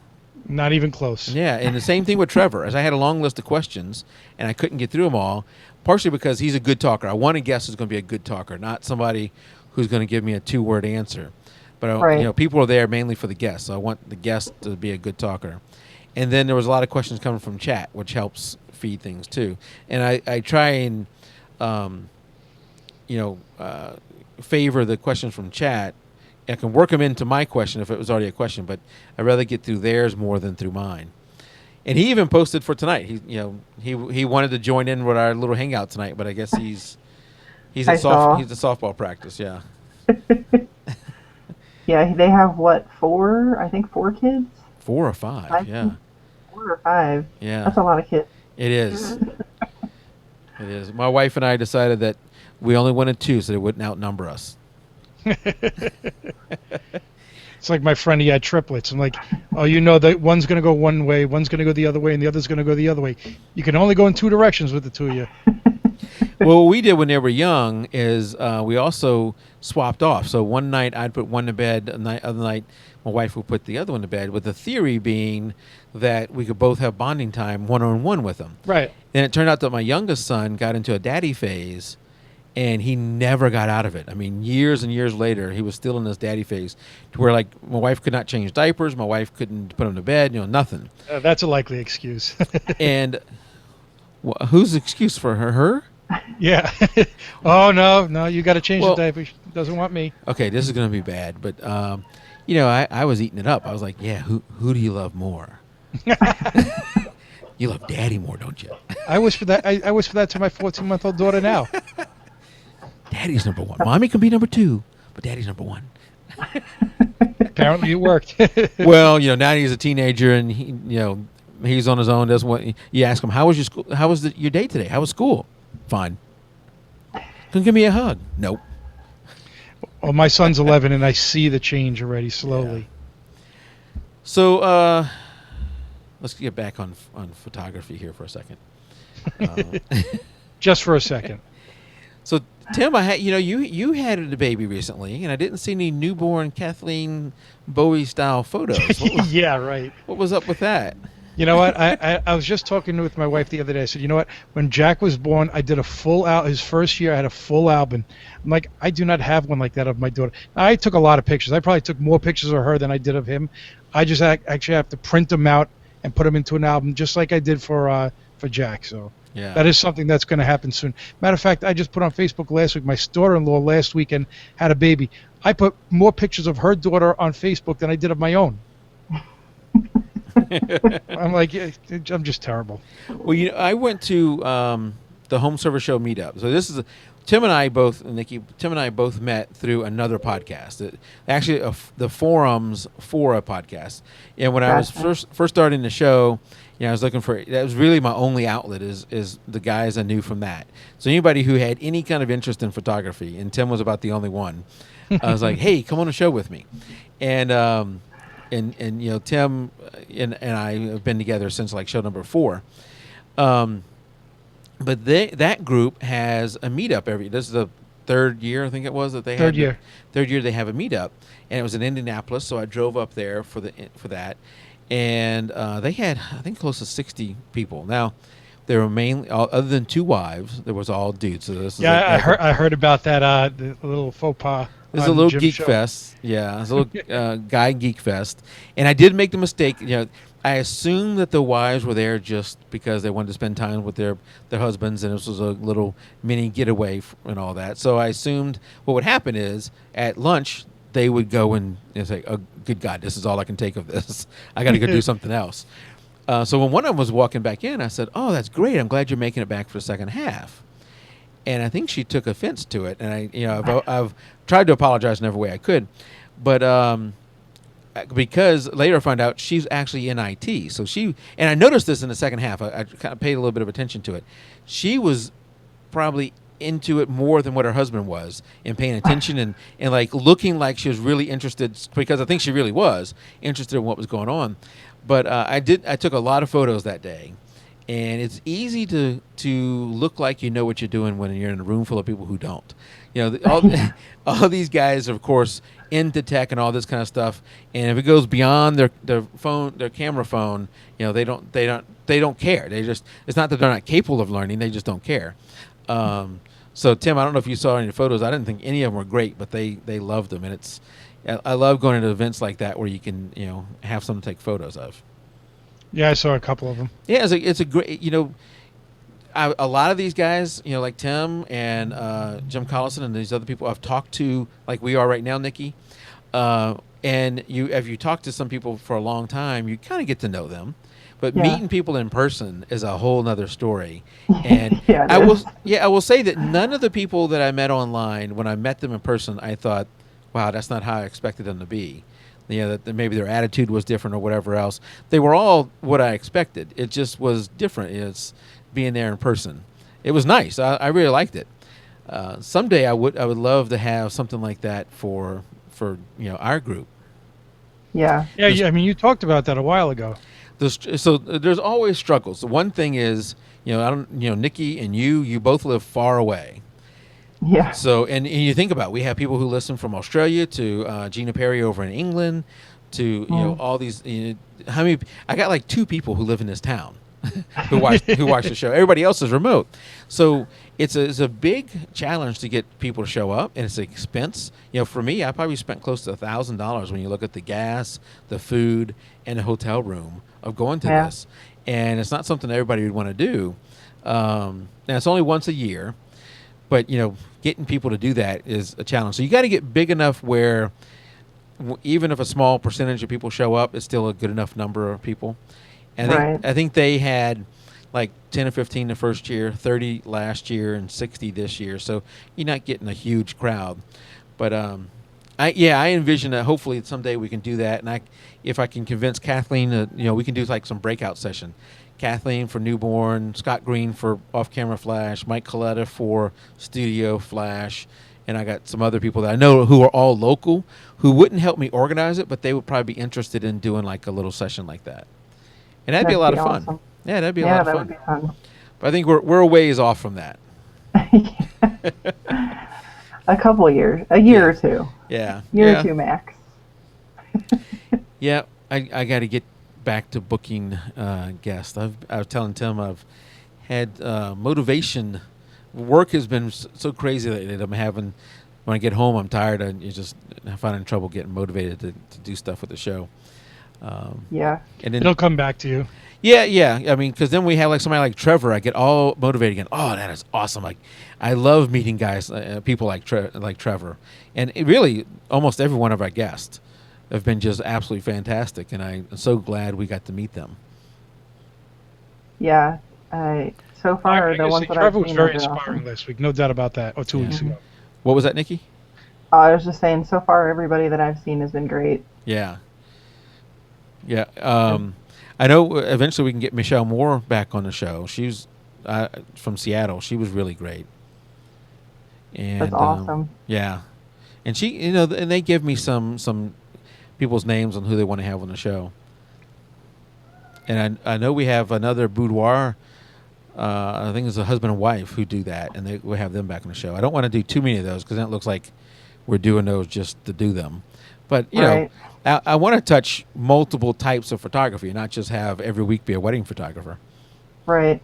Speaker 1: Not even close.
Speaker 2: Yeah, and the same thing with Trevor, as I had a long list of questions, and I couldn't get through them all, partially because he's a good talker. I want a guest who's going to be a good talker, not somebody who's going to give me a 2-word answer. But
Speaker 3: Right.
Speaker 2: people are there mainly for the guest, so I want the guest to be a good talker. And then there was a lot of questions coming from chat, which helps feed things too. And I try and favor the questions from chat. I can work them into my question if it was already a question, but I'd rather get through theirs more than through mine. And he even posted for tonight. He wanted to join in with our little hangout tonight, but I guess he's
Speaker 3: I
Speaker 2: at
Speaker 3: saw.
Speaker 2: he's at softball practice. Yeah.
Speaker 3: Yeah, they have what, 4? I think 4 kids.
Speaker 2: 4 or 5.
Speaker 3: I
Speaker 2: Yeah.
Speaker 3: think 4 or 5.
Speaker 2: Yeah.
Speaker 3: That's a lot of kids.
Speaker 2: It is. It is. My wife and I decided that we only wanted 2, so they wouldn't outnumber us.
Speaker 1: It's like my friend, he had triplets. I'm like, oh, you know that one's going to go one way, one's going to go the other way, and the other's going to go the other way. You can only go in 2 directions with the 2 of you.
Speaker 2: Well, what we did when they were young is we also swapped off. So one night I'd put one to bed, the other night my wife would put the other one to bed, with the theory being that we could both have bonding time one-on-one with them.
Speaker 1: Right.
Speaker 2: And it turned out that my youngest son got into a daddy phase, and he never got out of it. I mean, years and years later, he was still in this daddy phase, to where, like, my wife could not change diapers, my wife couldn't put him to bed, nothing.
Speaker 1: That's a likely excuse.
Speaker 2: And whose excuse for her?
Speaker 1: Yeah. Oh, no, you got to change
Speaker 2: Well-
Speaker 1: the diaper. She doesn't want me.
Speaker 2: Okay, this is going to be bad, but I was eating it up. I was like, yeah, who do you love more? You love daddy more, don't you?
Speaker 1: I wish for that. I wish for that to my 14-month-old daughter now.
Speaker 2: Daddy's number 1. Mommy can be number 2, but daddy's number 1.
Speaker 1: Apparently it worked.
Speaker 2: Well, now he's a teenager, and he's on his own. Doesn't want you ask him, how was your school? How was your day today? How was school? Fine. Can you give me a hug? Nope.
Speaker 1: Well, my son's 11, and I see the change already slowly.
Speaker 2: So let's get back on photography here for a second.
Speaker 1: Just for a second.
Speaker 2: So Tim, I had you had a baby recently, and I didn't see any newborn Kathleen Bowie style photos.
Speaker 1: Yeah, right.
Speaker 2: What was up with that?
Speaker 1: You know what? I was just talking with my wife the other day. I said, you know what? When Jack was born, I did a full his first year, I had a full album. I'm like, I do not have one like that of my daughter. I took a lot of pictures. I probably took more pictures of her than I did of him. I just actually have to print them out and put them into an album, just like I did for Jack. So
Speaker 2: Yeah.
Speaker 1: that is something that's going to happen soon. Matter of fact, I just put on Facebook last week, my daughter-in-law last weekend had a baby. I put more pictures of her daughter on Facebook than I did of my own. I'm like, yeah, I'm just terrible.
Speaker 2: Well, I went to the the Home Server Show meetup. So this is Tim and I both, Nikki. Tim and I both met through another podcast. Actually, the forums for a podcast. And when I was first starting the show, I was looking for. That was really my only outlet. Is the guys I knew from that. So anybody who had any kind of interest in photography, and Tim was about the only one. I was like, hey, come on a show with me, and Tim and I have been together since like show number 4. But that group has a meetup this is the third year, I think it was, that they
Speaker 1: Third year
Speaker 2: they have a meetup, and it was in Indianapolis. So I drove up there for that, and they had, I think, close to 60 people. Now, they were mainly, other than 2 wives, there was all dudes. So this is
Speaker 1: I heard about that the little faux pas.
Speaker 2: It was a little geek fest. Yeah, it was a little guy geek fest, and I did make the mistake. I assumed that the wives were there just because they wanted to spend time with their husbands, and this was a little mini getaway and all that. So I assumed what would happen is at lunch they would go and say, "Oh, good God, this is all I can take of this. I got to go do something else." So when one of them was walking back in, I said, "Oh, that's great. I'm glad you're making it back for the second half." And I think she took offense to it, and I've tried to apologize in every way I could, but because later I found out she's actually in IT. So and I noticed this in the second half. I kind of paid a little bit of attention to it. She was probably into it more than what her husband was, and paying attention and like looking like she was really interested, because I think she really was interested in what was going on. But I took a lot of photos that day. And it's easy to look like you know what you're doing when you're in a room full of people who don't. All these guys are, of course, into tech and all this kind of stuff. And if it goes beyond their camera phone, they don't care. It's not that they're not capable of learning; they just don't care. So Tim, I don't know if you saw any photos. I didn't think any of them were great, but they loved them. And I love going to events like that where you can have someone take photos of.
Speaker 1: Yeah, I saw a couple of them.
Speaker 2: Yeah, it's a great, a lot of these guys, like Tim and Jim Collison and these other people I've talked to, like we are right now, Nikki. And if you talk to some people for a long time, you kind of get to know them. But meeting people in person is a whole nother story. And I will say that none of the people that I met online, when I met them in person, I thought, wow, that's not how I expected them to be. That maybe their attitude was different or whatever else. They were all what I expected. It just was different. It's being there in person. It was nice. I really liked it. Someday I would love to have something like that for our group.
Speaker 3: Yeah.
Speaker 1: Yeah. I mean, you talked about that a while ago.
Speaker 2: So there's always struggles. The one thing is, Nikki and you both live far away.
Speaker 3: Yeah.
Speaker 2: So, and you think about it, we have people who listen from Australia to Gina Perry over in England to all these. How many? I got like 2 people who live in this town who watch the show. Everybody else is remote. So it's a big challenge to get people to show up, and it's an expense. For me, I probably spent close to $1,000 when you look at the gas, the food, and the hotel room of going to this. And it's not something everybody would want to do. Now it's only once a year. But, getting people to do that is a challenge. So you got to get big enough where even if a small percentage of people show up, it's still a good enough number of people. And I think they had like 10 or 15 the first year, 30 last year, and 60 this year. So you're not getting a huge crowd. But I envision that hopefully someday we can do that. And if I can convince Kathleen, we can do like some breakout session. Kathleen for newborn, Scott Green for off-camera flash, Mike Coletta for studio flash, and I got some other people that I know who are all local who wouldn't help me organize it, but they would probably be interested in doing like a little session like that. And that'd be a lot of fun.
Speaker 3: Awesome.
Speaker 2: Yeah, that'd be a lot of fun.
Speaker 3: Yeah, that would be fun.
Speaker 2: But I think we're a ways off from that.
Speaker 3: A couple of years, a year or two.
Speaker 2: Yeah.
Speaker 3: Year or two max.
Speaker 2: Yeah, I got to get back to booking guests. I was telling Tim I've had motivation. Work has been so crazy that I'm having. When I get home, I'm tired, and I'm finding trouble getting motivated to do stuff with the show.
Speaker 3: And
Speaker 2: then
Speaker 1: It'll come back to you.
Speaker 2: Yeah. I mean, because then we have like somebody like Trevor. I get all motivated again. Oh, that is awesome! Like, I love meeting guys, people like Trevor, and really almost every one of our guests have been just absolutely fantastic, and I'm so glad we got to meet them.
Speaker 3: Yeah, I So far, the
Speaker 1: I
Speaker 3: ones
Speaker 1: say
Speaker 3: that I've
Speaker 1: Trevor was
Speaker 3: seen have
Speaker 1: very
Speaker 3: been
Speaker 1: inspiring
Speaker 3: awesome.
Speaker 1: last week, no doubt about that. Or 2 weeks
Speaker 2: Yeah.
Speaker 1: ago.
Speaker 2: What was that, Nikki?
Speaker 3: I was just saying, so far, everybody that I've seen has been great.
Speaker 2: Yeah. Yeah.
Speaker 3: And
Speaker 2: I know eventually we can get Michelle Moore back on the show. She's from Seattle. She was really great.
Speaker 3: that's
Speaker 2: And
Speaker 3: awesome.
Speaker 2: yeah. And she, and they give me some people's names on who they want to have on the show. And I know we have another boudoir. I think it's a husband and wife who do that, and we have them back on the show. I don't want to do too many of those because then it looks like we're doing those just to do them. But
Speaker 3: Right.
Speaker 2: I want to touch multiple types of photography, not just have every week be a wedding photographer.
Speaker 3: Right.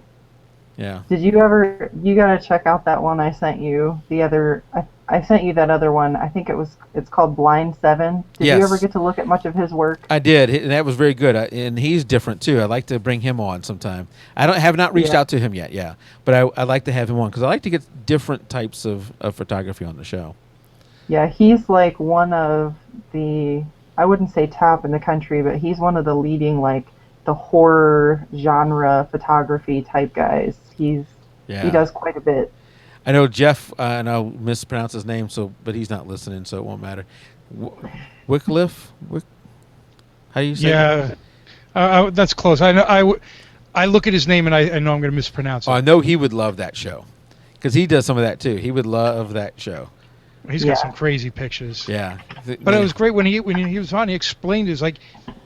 Speaker 2: Yeah.
Speaker 3: Did you ever? You gotta check out that one I sent you. The other, I sent you that other one. I think it's called Blind Seven. Did you ever
Speaker 2: Yes.
Speaker 3: get to look at much of his work?
Speaker 2: I did, and that was very good. And he's different too. I'd like to bring him on sometime. Have not reached
Speaker 3: Yeah.
Speaker 2: out to him yet, yeah, but I'd like to have him on because I like to get different types of photography on the show.
Speaker 3: Yeah, he's like one of the, I wouldn't say top in the country, but he's one of the leading, like, the horror genre photography type guys. He
Speaker 2: Yeah,
Speaker 3: does quite a bit.
Speaker 2: I know Jeff, and I'll mispronounce his name, but he's not listening, so it won't matter. Wycliffe, how do you say?
Speaker 1: Yeah, that's close. I know. I look at his name and I know I'm going to mispronounce it.
Speaker 2: Oh, I know he would love that show because he does some of that too. He would love that show.
Speaker 1: He's
Speaker 3: Yeah.
Speaker 1: got some crazy pictures.
Speaker 2: Yeah,
Speaker 1: But it was great when he was on. He explained it. It's like,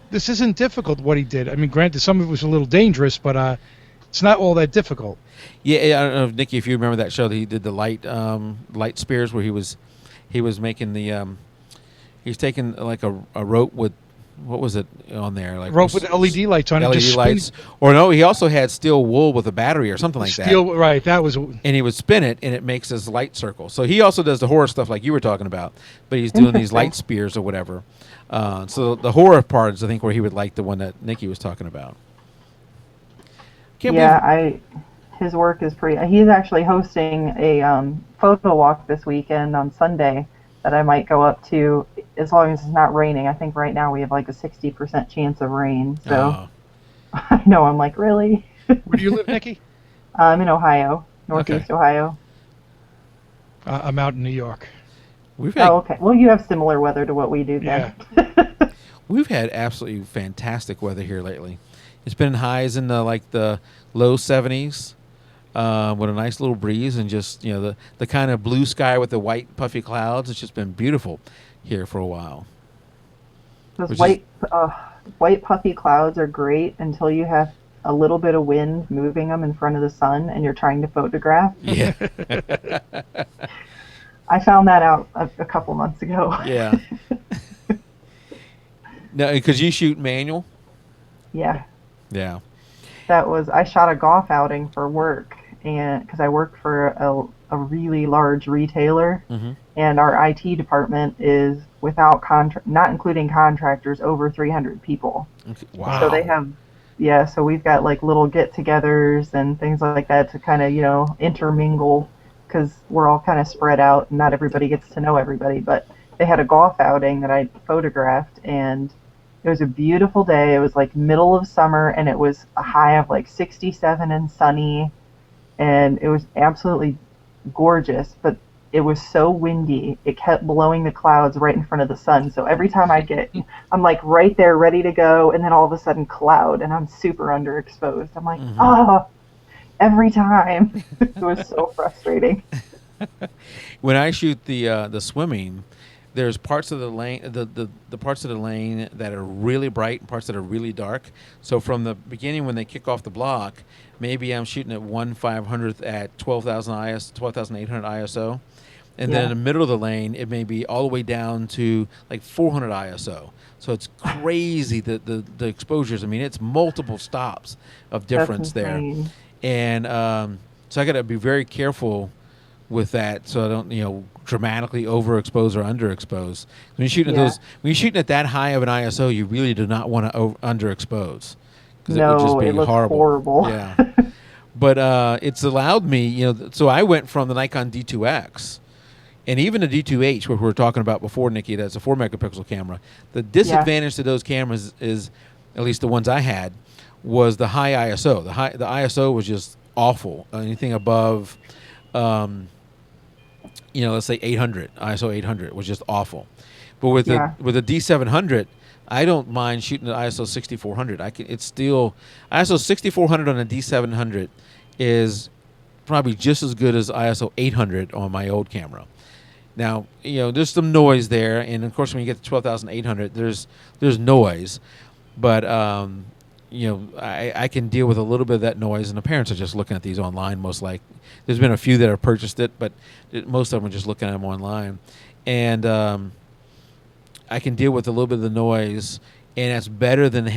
Speaker 1: this isn't difficult what he did. I mean, granted, some of it was a little dangerous, but it's not all that difficult.
Speaker 2: Yeah, I don't know, Nikki, if you remember that show that he did the light spears where he was making the he's taking like a rope with what was it on there like
Speaker 1: Rope with LED lights on it.
Speaker 2: LED
Speaker 1: just
Speaker 2: lights, or no, he also had steel wool with a battery or something like
Speaker 1: steel,
Speaker 2: that.
Speaker 1: right? That was.
Speaker 2: And he would spin it, and it makes this light circle. So he also does the horror stuff like you were talking about, but he's doing these light spears or whatever. So the horror part is, I think, where he would like the one that Nikki was talking about.
Speaker 3: His work is pretty. He's actually hosting a photo walk this weekend on Sunday that I might go up to as long as it's not raining. I think right now we have like a 60% chance of rain. So I know, I'm like, really?
Speaker 1: Where do you live, Nikki?
Speaker 3: I'm in Ohio, Northeast Ohio.
Speaker 1: I'm out in New York.
Speaker 3: Oh, okay. Well, you have similar weather to what we do then.
Speaker 1: Yeah.
Speaker 2: We've had absolutely fantastic weather here lately. It's been highs in the low 70s with a nice little breeze and just the kind of blue sky with the white puffy clouds. It's just been beautiful here for a while.
Speaker 3: Those white puffy clouds are great until you have a little bit of wind moving them in front of the sun and you're trying to photograph.
Speaker 2: Yeah.
Speaker 3: I found that out a couple months ago.
Speaker 2: Yeah. No, because you shoot manual?
Speaker 3: Yeah.
Speaker 2: Yeah.
Speaker 3: I shot a golf outing for work, and because I work for a really large retailer, and our IT department is without not including contractors, over 300 people.
Speaker 2: Okay. Wow.
Speaker 3: So they have, so we've got like little get-togethers and things like that to kind of intermingle, because we're all kind of spread out and not everybody gets to know everybody. But they had a golf outing that I photographed, and it was a beautiful day. It was like middle of summer, and it was a high of like 67 and sunny, and it was absolutely gorgeous. But it was so windy, it kept blowing the clouds right in front of the sun. So every time I'm like right there ready to go, and then all of a sudden cloud, and I'm super underexposed. I'm like, every time. It was so frustrating.
Speaker 2: When I shoot the swimming, there's parts of the lane, the parts of the lane that are really bright and parts that are really dark. So from the beginning, when they kick off the block, maybe I'm shooting at 1/500th at 12,800 ISO. And then in the middle of the lane, it may be all the way down to like 400 ISO. So it's crazy, the exposures. I mean, it's multiple stops of difference there. And so I got to be very careful with that, so I don't dramatically overexpose or underexpose. When you're shooting at that high of an ISO, you really do not want to underexpose because it would just be
Speaker 3: horrible.
Speaker 2: Yeah, but it's allowed me, So I went from the Nikon D2X, and even the D2H, which we were talking about before, Nikki. That's a 4 megapixel camera. The disadvantage to those cameras is, at least the ones I had, was the high ISO. The ISO was just awful. Anything above, let's say 800 ISO 800 was just awful. But with the D700, I don't mind shooting at ISO 6400. It's still ISO 6400 on a D700 is probably just as good as ISO 800 on my old camera. Now, there's some noise there, and of course, when you get to 12,800, there's noise, but I can deal with a little bit of that noise, and the parents are just looking at these online. Most like, there's been a few that have purchased it, but most of them are just looking at them online, and I can deal with a little bit of the noise, and that's better than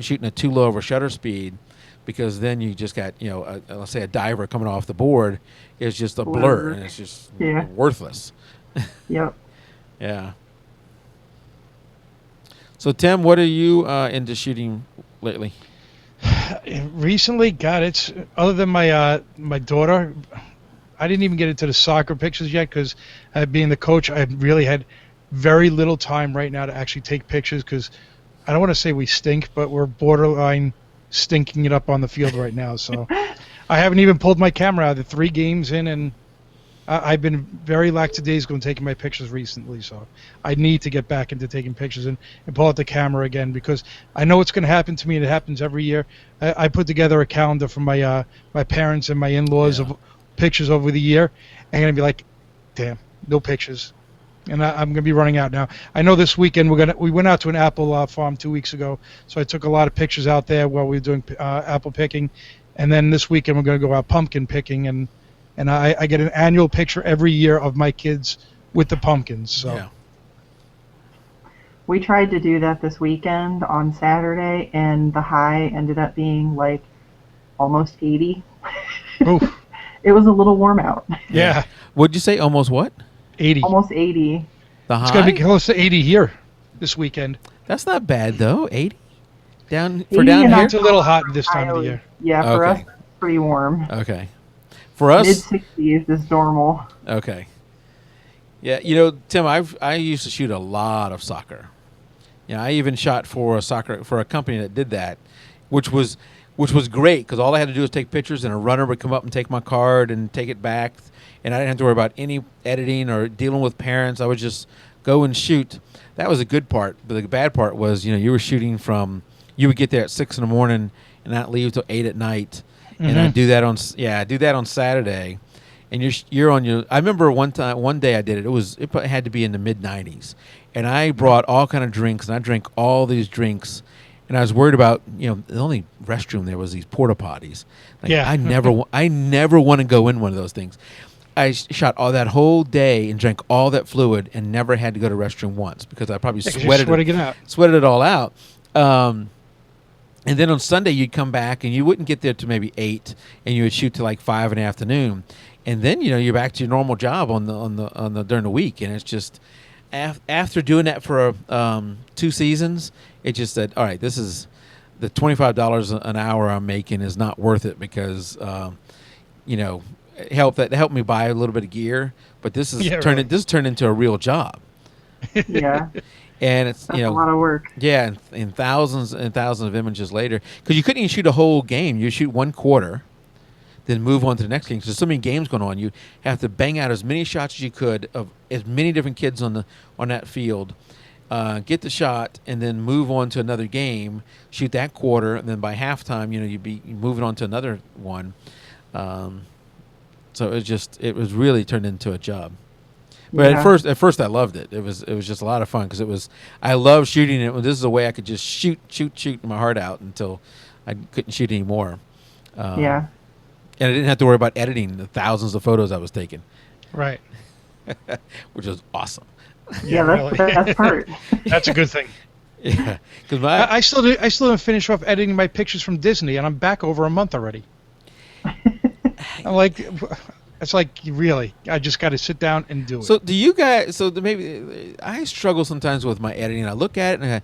Speaker 2: shooting at too low of a shutter speed, because then you just got let's say a diver coming off the board is just a blur, and it's just worthless.
Speaker 3: Yep.
Speaker 2: Yeah. So Tim, what are you into shooting lately?
Speaker 1: Recently, God, it's other than my my daughter, I didn't even get into the soccer pictures yet because being the coach, I really had very little time right now to actually take pictures because I don't want to say we stink, but we're borderline stinking it up on the field right now. So I haven't even pulled my camera out. The 3 games in, and I've been very lackadaisical in taking my pictures recently, so I need to get back into taking pictures and pull out the camera again because I know it's going to happen to me, and it happens every year. I put together a calendar for my my parents and my in-laws of pictures over the year, and I'm going to be like, damn, no pictures. And I'm going to be running out now. I know this weekend we went out to an apple farm 2 weeks ago, so I took a lot of pictures out there while we were doing apple picking, and then this weekend we're going to go out pumpkin picking, and I get an annual picture every year of my kids with the pumpkins. So
Speaker 3: we tried to do that this weekend on Saturday, and the high ended up being like almost 80.
Speaker 1: Oof.
Speaker 3: It was a little warm out.
Speaker 1: Yeah.
Speaker 2: What'd you say? Almost what?
Speaker 1: 80.
Speaker 3: Almost 80.
Speaker 2: The high?
Speaker 1: It's going to be close to 80 here this weekend.
Speaker 2: That's not bad though. 80 down
Speaker 3: 80
Speaker 2: down here.
Speaker 1: It's a little hot this time of the year.
Speaker 3: Yeah, for us, it's pretty warm.
Speaker 2: Okay. For us,
Speaker 3: mid-60s is normal.
Speaker 2: Okay. Yeah, Tim, I used to shoot a lot of soccer. I even shot for a company that did that, which was great because all I had to do was take pictures, and a runner would come up and take my card and take it back, and I didn't have to worry about any editing or dealing with parents. I would just go and shoot. That was a good part, but the bad part was you were shooting you would get there at 6 a.m. and not leave till 8 p.m. And I do that on Saturday, and you're on your. I remember one day I did it. It had to be in the mid-90s, and I brought all kind of drinks, and I drank all these drinks, and I was worried about the only restroom there was these porta potties. I never want to go in one of those things. I shot all that whole day and drank all that fluid, and never had to go to the restroom once because I probably sweated it all out. And then on Sunday you'd come back and you wouldn't get there to maybe 8, and you would shoot to like 5 in the afternoon, and then you're back to your normal job on the during the week, and it's just after doing that for 2 seasons, it just said, all right, this is the $25 an hour I'm making is not worth it because it helped me buy a little bit of gear, but this turned into a real job.
Speaker 3: Yeah.
Speaker 2: And it's
Speaker 3: That's a lot of work.
Speaker 2: Yeah, and thousands and thousands of images later, because you couldn't even shoot a whole game. You shoot one quarter, then move on to the next game. There's so many games going on. You have to bang out as many shots as you could of as many different kids on that field, get the shot, and then move on to another game. Shoot that quarter, and then by halftime, you'd be moving on to another one. So it was really turned into a job. But at first I loved it. It was just a lot of fun because I love shooting it. This is a way I could just shoot my heart out until I couldn't shoot anymore. And I didn't have to worry about editing the thousands of photos I was taking.
Speaker 1: Right.
Speaker 2: Which was awesome.
Speaker 3: Yeah, that's the best part.
Speaker 1: That's a good thing.
Speaker 2: Yeah, because
Speaker 1: I still didn't finish off editing my pictures from Disney, and I'm back over a month already. I'm like. It's like, really, I just got to sit down and do it.
Speaker 2: So do you guys? Maybe I struggle sometimes with my editing. I look at it and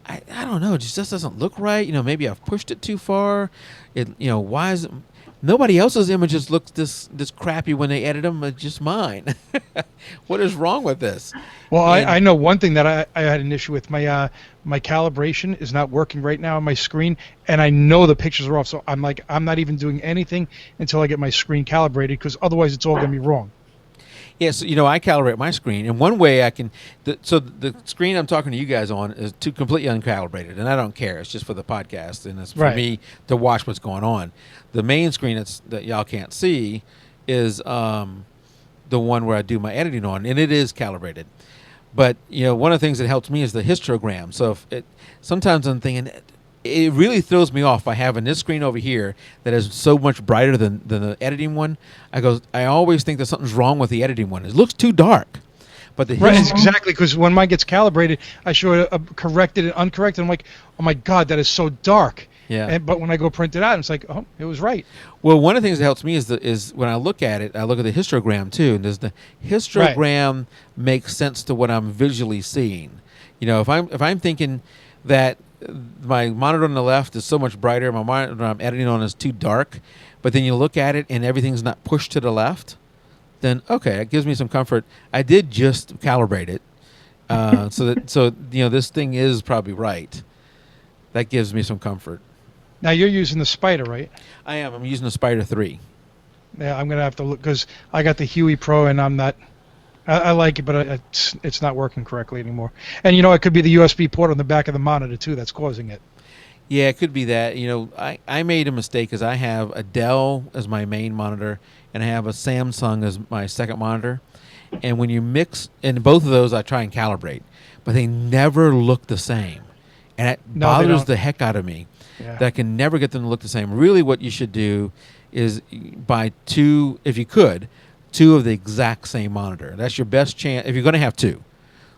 Speaker 2: I don't know. It just doesn't look right. Maybe I've pushed it too far. Why is it? nobody else's images look this crappy when they edit them. It's just mine. What is wrong with this?
Speaker 1: Well,
Speaker 2: And
Speaker 1: I know one thing that I had an issue with. My calibration is not working right now on my screen, and I know the pictures are off. So I'm like, I'm not even doing anything until I get my screen calibrated, because otherwise it's all going to be wrong.
Speaker 2: yeah, so I calibrate my screen, and one way I can. So the screen I'm talking to you guys on is completely uncalibrated, and I don't care. It's just for the podcast, and it's for
Speaker 1: Right.
Speaker 2: me to watch what's going on. The main screen that y'all can't see is the one where I do my editing on, and it is calibrated. But one of the things that helps me is the histogram. So sometimes I'm thinking it really throws me off by having this screen over here that is so much brighter than the editing one. I always think that something's wrong with the editing one. It looks too dark. But the
Speaker 1: Right, exactly, because when mine gets calibrated, I show it corrected and uncorrected. I'm like, oh my God, that is so dark.
Speaker 2: Yeah.
Speaker 1: But when I go print it out, it's like, oh, it was right.
Speaker 2: Well, one of the things that helps me is when I look at it, I look at the histogram too. And does the histogram make sense to what I'm visually seeing? If I'm thinking that my monitor on the left is so much brighter, my monitor I'm editing on is too dark, but then you look at it and everything's not pushed to the left, then okay, it gives me some comfort. I did just calibrate it, so this thing is probably right. That gives me some comfort.
Speaker 1: Now you're using the Spider, right?
Speaker 2: I am. I'm using the Spider 3.
Speaker 1: Yeah, I'm gonna have to look, because I got the Huey Pro and I'm not. I like it, but it's not working correctly anymore. And it could be the USB port on the back of the monitor too that's causing it.
Speaker 2: Yeah, it could be that. I made a mistake because I have a Dell as my main monitor and I have a Samsung as my second monitor. And when you mix, and both of those I try and calibrate, but they never look the same. And it bothers the heck out of me that I can never get them to look the same. Really what you should do is buy two, if you could, two of the exact same monitor. That's your best chance if you're going to have two.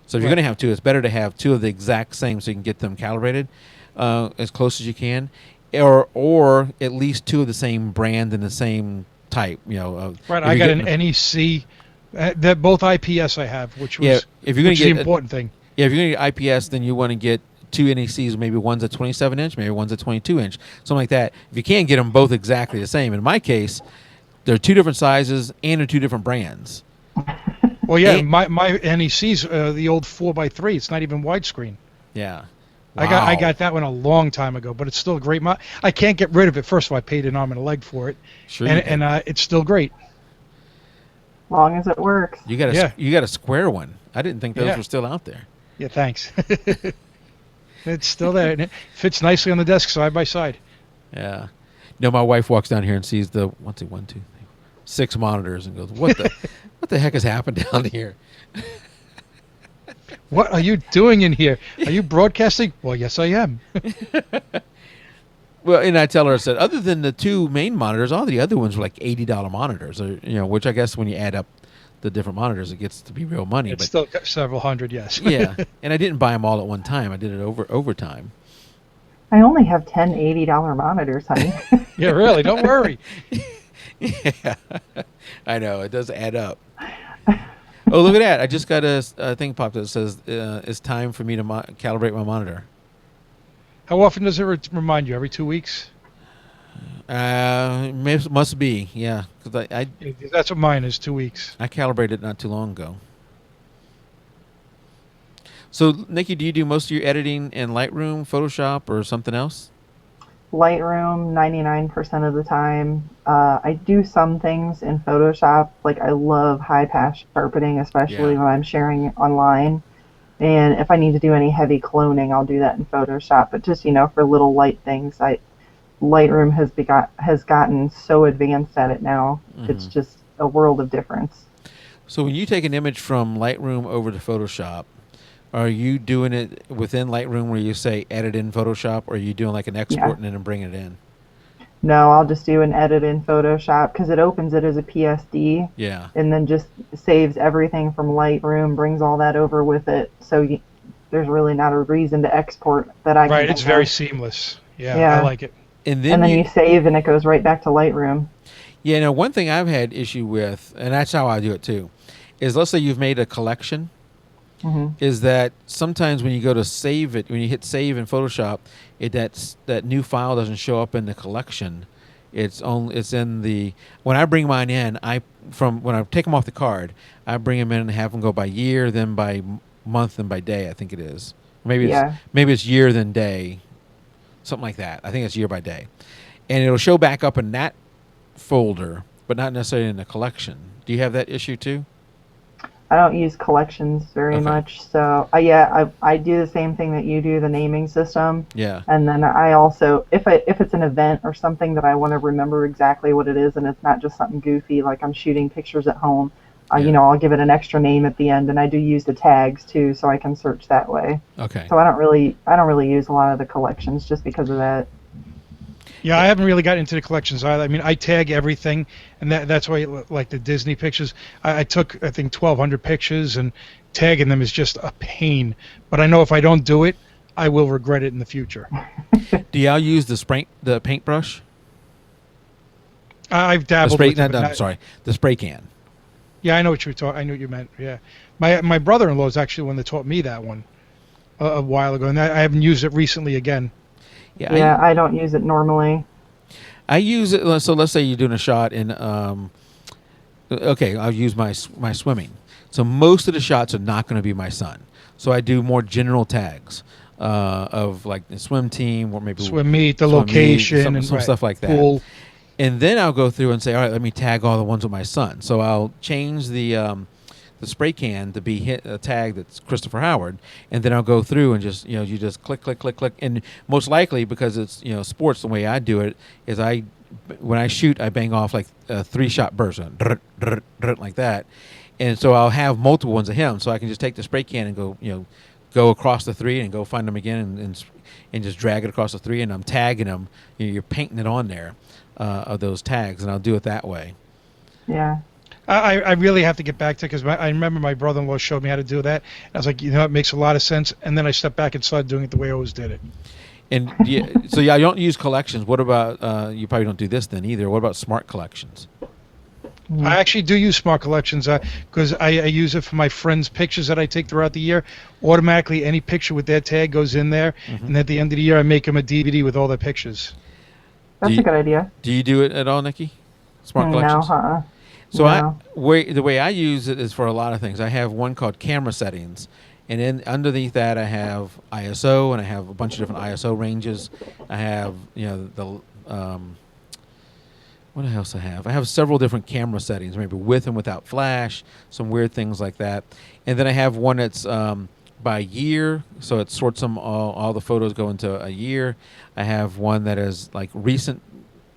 Speaker 2: So if you're going to have two, it's better to have two of the exact same so you can get them calibrated as close as you can, or at least two of the same brand and the same type.
Speaker 1: Right, I got an NEC. That both IPS I have, which was
Speaker 2: if you're going to
Speaker 1: the
Speaker 2: get
Speaker 1: important thing.
Speaker 2: Yeah, if you're going to get IPS, then you want to get two NECs. Maybe one's a 27 inch, maybe one's a 22 inch, something like that. If you can't get them both exactly the same, in my case, they're two different sizes and they're two different brands.
Speaker 1: Well, yeah, my NEC's the old 4x3. It's not even widescreen.
Speaker 2: Yeah.
Speaker 1: Wow. I got that one a long time ago, but it's still a great I can't get rid of it. First of all, I paid an arm and a leg for it,
Speaker 2: sure,
Speaker 1: and it's still great.
Speaker 3: Long as it works.
Speaker 2: You got a square one. I didn't think those were still out there.
Speaker 1: Yeah, thanks. It's still there, and it fits nicely on the desk side by side.
Speaker 2: Yeah. My wife walks down here and sees the 6 monitors and goes, "What the heck has happened down here?"
Speaker 1: What are you doing in here? Are you broadcasting? Well, yes, I am.
Speaker 2: Well, and I tell her, I said, other than the 2 main monitors, all the other ones were like $80 monitors, or, which I guess when you add up the different monitors, it gets to be real money.
Speaker 1: It's still several hundred, yes.
Speaker 2: Yeah, and I didn't buy them all at one time. I did it over time.
Speaker 3: I only have 10 $80 monitors, honey.
Speaker 1: Yeah, really. Don't worry.
Speaker 2: Yeah, I know. It does add up. Oh, look at that. I just got a thing popped up that says it's time for me to calibrate my monitor.
Speaker 1: How often does it remind you? Every 2 weeks?
Speaker 2: Must be, yeah. Cause
Speaker 1: that's what mine is, 2 weeks.
Speaker 2: I calibrated not too long ago. So, Nikki, do you do most of your editing in Lightroom, Photoshop, or something else?
Speaker 3: Lightroom 99% of the time. I do some things in Photoshop. Like I love high pass sharpening, especially when I'm sharing online. And if I need to do any heavy cloning, I'll do that in Photoshop. But just, for little light things, Lightroom has gotten so advanced at it now. Mm-hmm. It's just a world of difference.
Speaker 2: So when you take an image from Lightroom over to Photoshop, are you doing it within Lightroom where you say edit in Photoshop, or are you doing like an export and then bring it in?
Speaker 3: No, I'll just do an edit in Photoshop because it opens it as a PSD.
Speaker 2: Yeah.
Speaker 3: And then just saves everything from Lightroom, brings all that over with it. So there's really not a reason to export that I can.
Speaker 1: Right, it's very seamless. Yeah, I like it.
Speaker 2: And then
Speaker 3: you save and it goes right back to Lightroom.
Speaker 2: Yeah, now one thing I've had issue with, and that's how I do it too, is let's say you've made a collection. Mm-hmm. Is that sometimes when you go to save it, when you hit save in Photoshop, that new file doesn't show up in the collection, It's in the when I bring mine in. When I take them off the card, I bring them in and have them go by year, then by month, and by day. I think it is.
Speaker 3: Yeah.
Speaker 2: Maybe it's year then day, something like that. I think it's year by day, and it'll show back up in that folder, but not necessarily in the collection. Do you have that issue too?
Speaker 3: I don't use collections very
Speaker 2: Okay.
Speaker 3: much, so I do the same thing that you do, the naming system.
Speaker 2: Yeah.
Speaker 3: And then I also, if it's an event or something that I want to remember exactly what it is, and it's not just something goofy like I'm shooting pictures at home,
Speaker 2: Yeah.
Speaker 3: I'll give it an extra name at the end, and I do use the tags too, so I can search that way.
Speaker 2: Okay.
Speaker 3: So I don't really use a lot of the collections just because of that.
Speaker 1: Yeah, I haven't really got into the collections either. I mean, I tag everything, and that's why, like the Disney pictures, I took, I think, 1,200 pictures, and tagging them is just a pain. But I know if I don't do it, I will regret it in the future.
Speaker 2: Do y'all use the paintbrush?
Speaker 1: I've
Speaker 2: The
Speaker 1: dabbled
Speaker 2: spray.
Speaker 1: with it, but
Speaker 2: I'm sorry. The spray can.
Speaker 1: Yeah, I know what you were talking. I knew what you meant. Yeah, my brother-in-law is actually the one that taught me that one a while ago, and I haven't used it recently again.
Speaker 3: Yeah, I don't use it normally.
Speaker 2: I use it. So let's say you're doing a shot in. Okay, I'll use my swimming. So most of the shots are not going to be my son. So I do more general tags of like the swim team or maybe
Speaker 1: Swim meet, the
Speaker 2: swim
Speaker 1: location,
Speaker 2: some
Speaker 1: right,
Speaker 2: stuff like that.
Speaker 1: pool.
Speaker 2: And then I'll go through and say, all right, let me tag all the ones with my son. So I'll change the spray can to be a tag that's Christopher Howard, and then I'll go through and just you just click, click, click, click, and most likely because it's sports, the way I do it is when I shoot I bang off like a 3-shot burst, like that, and so I'll have multiple ones of him, so I can just take the spray can and go across the 3 and go find them again and just drag it across the 3, and I'm tagging them. You're painting it on there of those tags, and I'll do it that way.
Speaker 3: Yeah.
Speaker 1: I really have to get back to it because I remember my brother-in-law showed me how to do that. And I was like, it makes a lot of sense. And then I stepped back and started doing it the way I always did it.
Speaker 2: And so I don't use collections. What about you? Probably don't do this then either. What about smart collections?
Speaker 1: I actually do use smart collections because I use it for my friends' pictures that I take throughout the year. Automatically, any picture with their tag goes in there, and at the end of the year, I make them a DVD with all their pictures.
Speaker 3: That's a good idea.
Speaker 2: Do you do it at all, Nikki? Smart collections?
Speaker 3: No,
Speaker 2: So
Speaker 3: no.
Speaker 2: The way I use it is for a lot of things. I have one called camera settings, and then underneath that I have ISO, and I have a bunch of different ISO ranges. I have what else I have? I have several different camera settings, maybe with and without flash, some weird things like that. And then I have one that's by year, so it sorts them all the photos go into a year. I have one that is like recent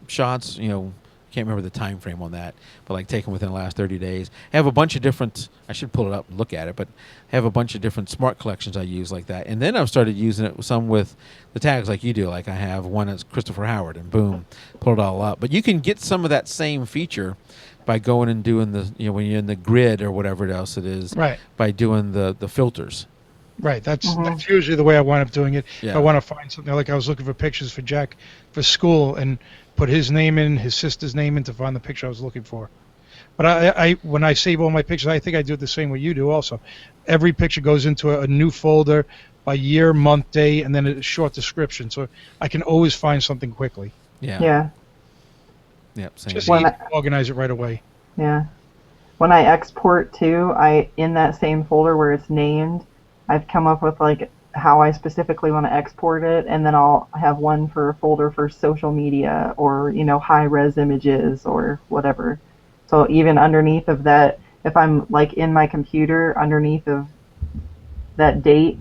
Speaker 2: shots, can't remember the time frame on that, but like taken within the last 30 days. I have a bunch of different, I should pull it up and look at it, but I have a bunch of different smart collections I use like that. And then I've started using it some with the tags like you do. Like I have one that's Christopher Howard, and boom, pull it all up. But you can get some of that same feature by going and doing when you're in the grid or whatever else it is,
Speaker 1: Right.
Speaker 2: by doing the filters.
Speaker 1: Right, that's usually the way I wind up doing it.
Speaker 2: Yeah.
Speaker 1: If I want to find something, like I was looking for pictures for Jack for school and put his name in, his sister's name in to find the picture I was looking for. But I when I save all my pictures, I think I do it the same way you do also. Every picture goes into a new folder by year, month, day, and then a short description, so I can always find something quickly.
Speaker 2: Yeah.
Speaker 3: Yeah.
Speaker 2: Yep. Same.
Speaker 1: Just
Speaker 2: thing.
Speaker 1: easy to organize it right away.
Speaker 3: Yeah. When I export too, in that same folder where it's named, I've come up with like how I specifically want to export it, and then I'll have one for a folder for social media or high res images or whatever. So even underneath of that, if I'm like in my computer underneath of that date,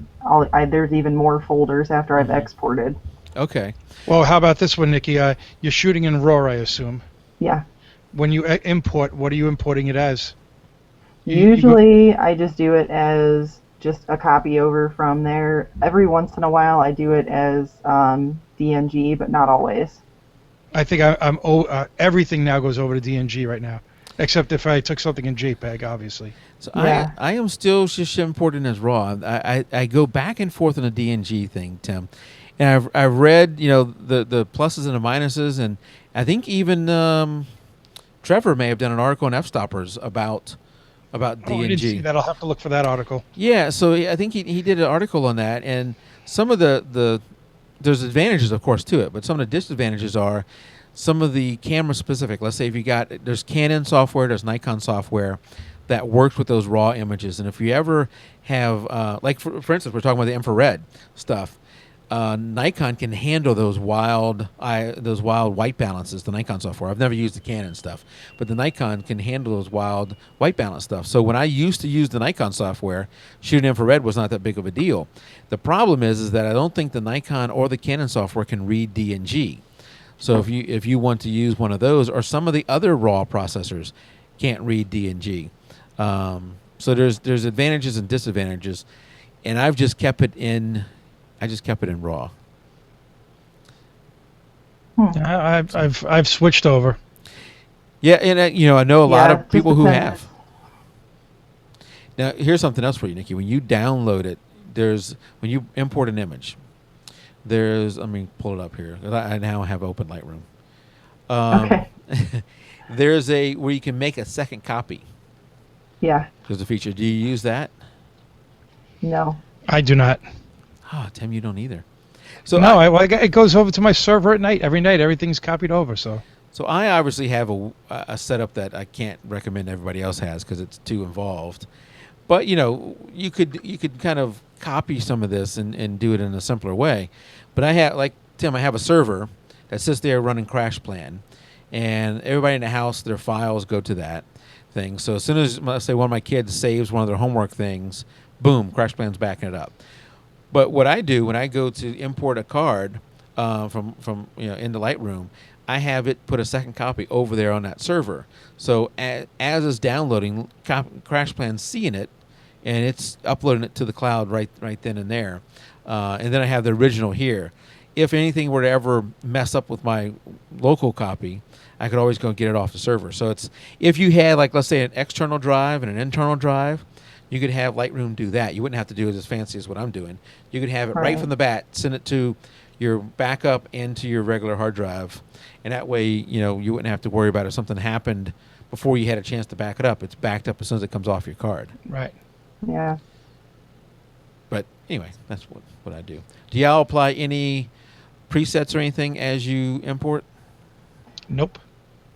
Speaker 3: there's even more folders after I've exported.
Speaker 2: Okay.
Speaker 1: Well, how about this one, Nikki? You're shooting in RAW, I assume.
Speaker 3: Yeah.
Speaker 1: When you import, what are you importing it as?
Speaker 3: Usually I just do it as just a copy over from there. Every once in a while I do it as DNG, but not always.
Speaker 1: I think everything now goes over to DNG right now, except if I took something in JPEG, obviously.
Speaker 2: So
Speaker 3: Yeah.
Speaker 2: I am still just importing as RAW. I go back and forth on the DNG thing, Tim, and I've read the pluses and the minuses, and I think even Trevor may have done an article on F-stoppers about
Speaker 1: Oh, I
Speaker 2: DNG.
Speaker 1: didn't see that. I'll have to look for that article.
Speaker 2: Yeah, so I think he did an article on that, and some of the there's advantages, of course, to it, but some of the disadvantages are some of the camera specific. Let's say if you got there's Canon software, there's Nikon software that works with those raw images, and if you ever have like for instance, we're talking about the infrared stuff. Nikon can handle those wild white balances. The Nikon software. I've never used the Canon stuff, but the Nikon can handle those wild white balance stuff. So when I used to use the Nikon software, shooting infrared was not that big of a deal. The problem is that I don't think the Nikon or the Canon software can read DNG. So if you want to use one of those, or some of the other RAW processors can't read DNG. So there's advantages and disadvantages, and I've just kept it in. I just kept it in RAW.
Speaker 1: I've switched over.
Speaker 2: Yeah, and I know a lot of people who
Speaker 3: depends.
Speaker 2: have. Now, here's something else for you, Nikki. When you download it, when you import an image, let me pull it up here. I now have open Lightroom.
Speaker 3: Okay.
Speaker 2: There's where you can make a second copy.
Speaker 3: Yeah.
Speaker 2: There's a feature. Do you use that?
Speaker 3: No.
Speaker 1: I do not.
Speaker 2: Oh, Tim, you don't either. So
Speaker 1: no, it goes over to my server at night. Every night, everything's copied over. So
Speaker 2: I obviously have a setup that I can't recommend everybody else has because it's too involved. But you could kind of copy some of this and do it in a simpler way. But I have, like Tim, I have a server that sits there running CrashPlan, and everybody in the house, their files go to that thing. So as soon as, let's say, one of my kids saves one of their homework things, boom, CrashPlan's backing it up. But what I do when I go to import a card from into Lightroom, I have it put a second copy over there on that server. So as it's downloading, CrashPlan's seeing it, and it's uploading it to the cloud right then and there. And then I have the original here. If anything were to ever mess up with my local copy, I could always go and get it off the server. So it's, if you had, like, let's say, an external drive and an internal drive, you could have Lightroom do that. You wouldn't have to do it as fancy as what I'm doing. You could have it right from the bat, send it to your backup and to your regular hard drive, and that way, you wouldn't have to worry about if something happened before you had a chance to back it up. It's backed up as soon as it comes off your card.
Speaker 1: right.
Speaker 3: Yeah.
Speaker 2: But anyway, that's what I do. Do y'all apply any presets or anything as you import?
Speaker 1: Nope.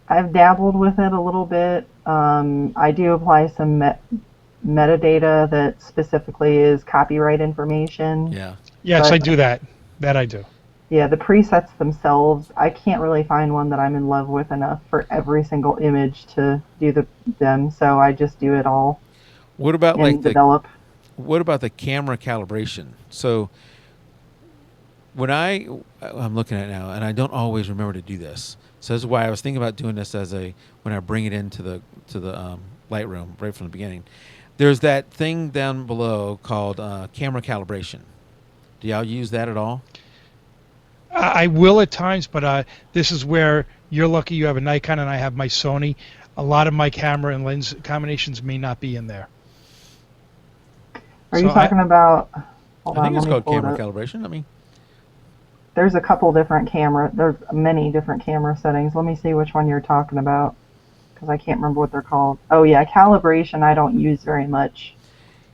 Speaker 3: I've dabbled with it a little bit. I do apply some metadata that specifically is copyright information.
Speaker 2: Yeah.
Speaker 1: Yes,
Speaker 3: But-
Speaker 1: I do that. That I do.
Speaker 3: Yeah, the presets themselves, I can't really find one that I'm in love with enough for every single image to do them, so I just do it all
Speaker 2: What about
Speaker 3: and
Speaker 2: like
Speaker 3: develop.
Speaker 2: what about the camera calibration? So when I'm looking at it now, and I don't always remember to do this. So this is why I was thinking about doing this when I bring it into the Lightroom right from the beginning. There's that thing down below called camera calibration. Do y'all use that at all?
Speaker 1: I will at times, but this is where you're lucky you have a Nikon and I have my Sony. A lot of my camera and lens combinations may not be in there.
Speaker 3: Are you talking about? Hold
Speaker 2: I
Speaker 3: on,
Speaker 2: think it's
Speaker 3: let me
Speaker 2: called
Speaker 3: pull it
Speaker 2: camera
Speaker 3: up.
Speaker 2: calibration. I mean,
Speaker 3: There's a couple different there's many different camera settings. Let me see which one you're talking about, because I can't remember what they're called. Oh yeah, calibration I don't use very much.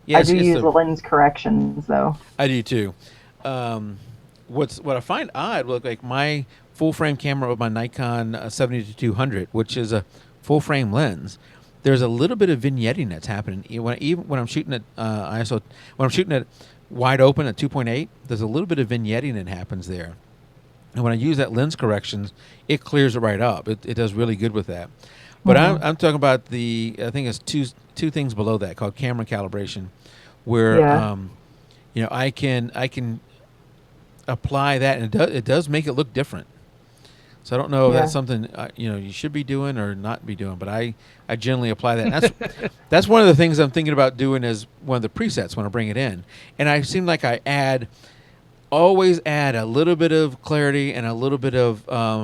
Speaker 2: yeah,
Speaker 3: I do use the lens corrections though.
Speaker 2: I do too. What I find odd, like my full frame camera with my Nikon 70-200, which is a full frame lens, there's a little bit of vignetting that's happening. Even when I'm shooting at ISO, when I'm shooting at wide open at 2.8, there's a little bit of vignetting that happens there. And when I use that lens corrections, it clears it right up. It does really good with that. But I'm talking about I think it's two things below that called camera calibration, where I can apply that, and it does make it look different. So I don't know if that's something you should be doing or not be doing, but I generally apply that. And that's one of the things I'm thinking about doing as one of the presets when I bring it in. And I seem like I always add a little bit of clarity and a little bit of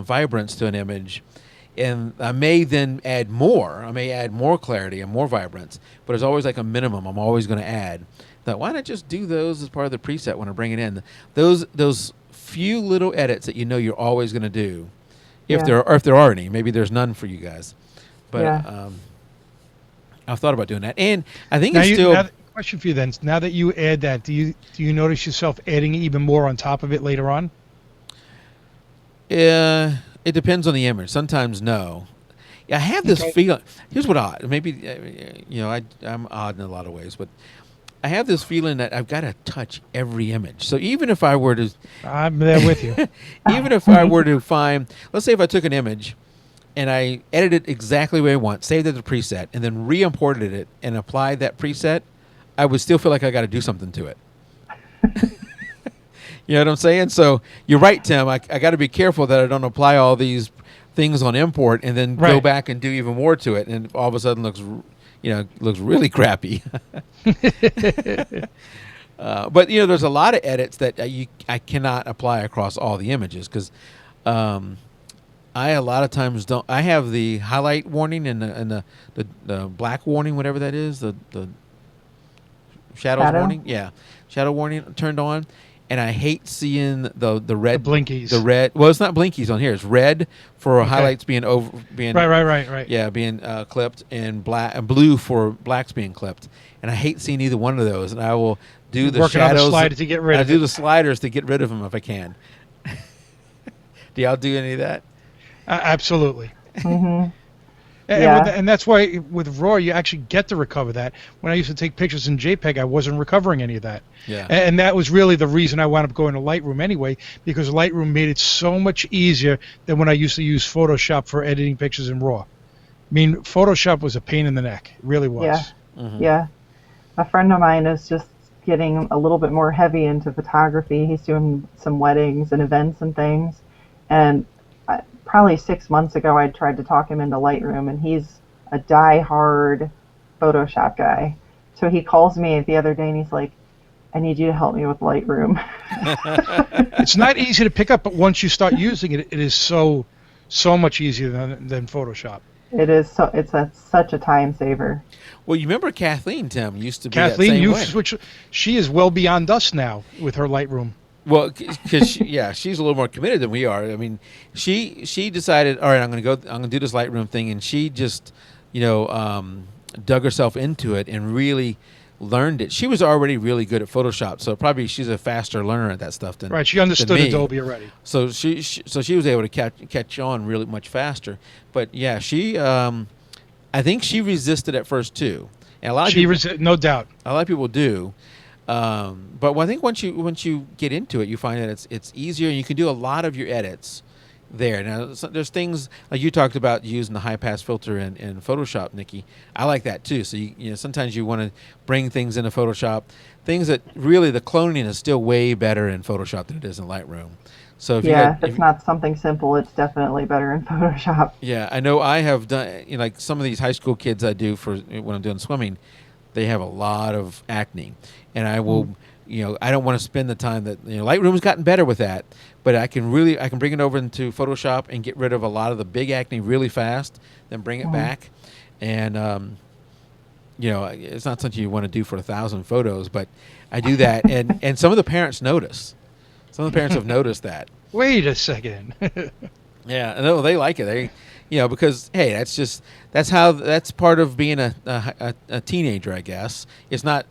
Speaker 2: vibrance to an image, and I may then add more. I may add more clarity and more vibrance, but it's always like a minimum I'm always going to add. That why not just do those as part of the preset when I bring it in? Those few little edits that you're always going to do, if there are any. Maybe there's none for you guys, but I've thought about doing that, and I think
Speaker 1: Question for you then: now that you add that, do you notice yourself adding even more on top of it later on?
Speaker 2: It depends on the image. Sometimes no. I have this feeling. Here's what odd. Maybe I'm odd in a lot of ways, but I have this feeling that I've got to touch every image. So even if I were to,
Speaker 1: I'm there with you.
Speaker 2: even if I were to find, let's say if I took an image and I edited it exactly the way I want, saved it as a preset, and then re-imported it and applied that preset, I would still feel like I got to do something to it. You know what I'm saying? So you're right, Tim. I got to be careful that I don't apply all these things on import and then go back and do even more to it, and all of a sudden looks really crappy. But there's a lot of edits that I cannot apply across all the images because I a lot of times don't. I have the highlight warning and the black warning, whatever that is, the shadows warning, shadow warning turned on. And I hate seeing the red
Speaker 1: blinkies.
Speaker 2: The red. Well, it's not blinkies on here. It's red for highlights being
Speaker 1: right.
Speaker 2: Yeah, being clipped, and black and blue for blacks being clipped. And I hate seeing either one of those. And I will do the shadows.
Speaker 1: On the sliders to get rid of
Speaker 2: I do the sliders to get rid of them if I can. Do y'all do any of that?
Speaker 1: Absolutely.
Speaker 3: Mm-hmm.
Speaker 1: And that's why with RAW you actually get to recover that. When I used to take pictures in JPEG, I wasn't recovering any of that.
Speaker 2: Yeah.
Speaker 1: And that was really the reason I wound up going to Lightroom anyway, because Lightroom made it so much easier than when I used to use Photoshop for editing pictures in RAW. I mean, Photoshop was a pain in the neck. It really was.
Speaker 3: Yeah.
Speaker 2: Mm-hmm.
Speaker 3: Yeah. A friend of mine is just getting a little bit more heavy into photography. He's doing some weddings and events and things. And probably 6 months ago, I tried to talk him into Lightroom, and he's a die-hard Photoshop guy. So he calls me the other day, and he's like, I need you to help me with Lightroom.
Speaker 1: It's not easy to pick up, but once you start using it, it is so much easier than Photoshop.
Speaker 3: It is. It's such a time saver.
Speaker 2: Well, you remember Kathleen, Tim, used to be
Speaker 1: Kathleen,
Speaker 2: that same way.
Speaker 1: She is well beyond us now with her Lightroom.
Speaker 2: Well, because she's a little more committed than we are. I mean, she decided, all right, I'm going to do this Lightroom thing, and she just, dug herself into it and really learned it. She was already really good at Photoshop, so probably she's a faster learner at that stuff than
Speaker 1: right. She understood
Speaker 2: than me.
Speaker 1: Adobe already,
Speaker 2: so she was able to catch on really much faster. But yeah, she I think she resisted at first too, and a lot of people,
Speaker 1: no doubt.
Speaker 2: A lot of people do. But I think once you get into it, you find that it's easier, and you can do a lot of your edits there. Now, there's things like you talked about using the high pass filter in Photoshop, Nikki. I like that too. So sometimes you want to bring things into Photoshop, things that really the cloning is still way better in Photoshop than it is in Lightroom. So if
Speaker 3: it's not something simple, it's definitely better in Photoshop.
Speaker 2: Yeah, I know. I have done like some of these high school kids I do for when I'm doing swimming. They have a lot of acne, and I will, I don't want to spend the time that Lightroom's gotten better with that, but I can bring it over into Photoshop and get rid of a lot of the big acne really fast, then bring it back, and it's not something you want to do for 1,000 photos, but I do that, and some of the parents notice. Some of the parents have noticed that.
Speaker 1: Wait a second.
Speaker 2: Yeah, no, they like it. They. Because hey, that's part of being a teenager, I guess. It's not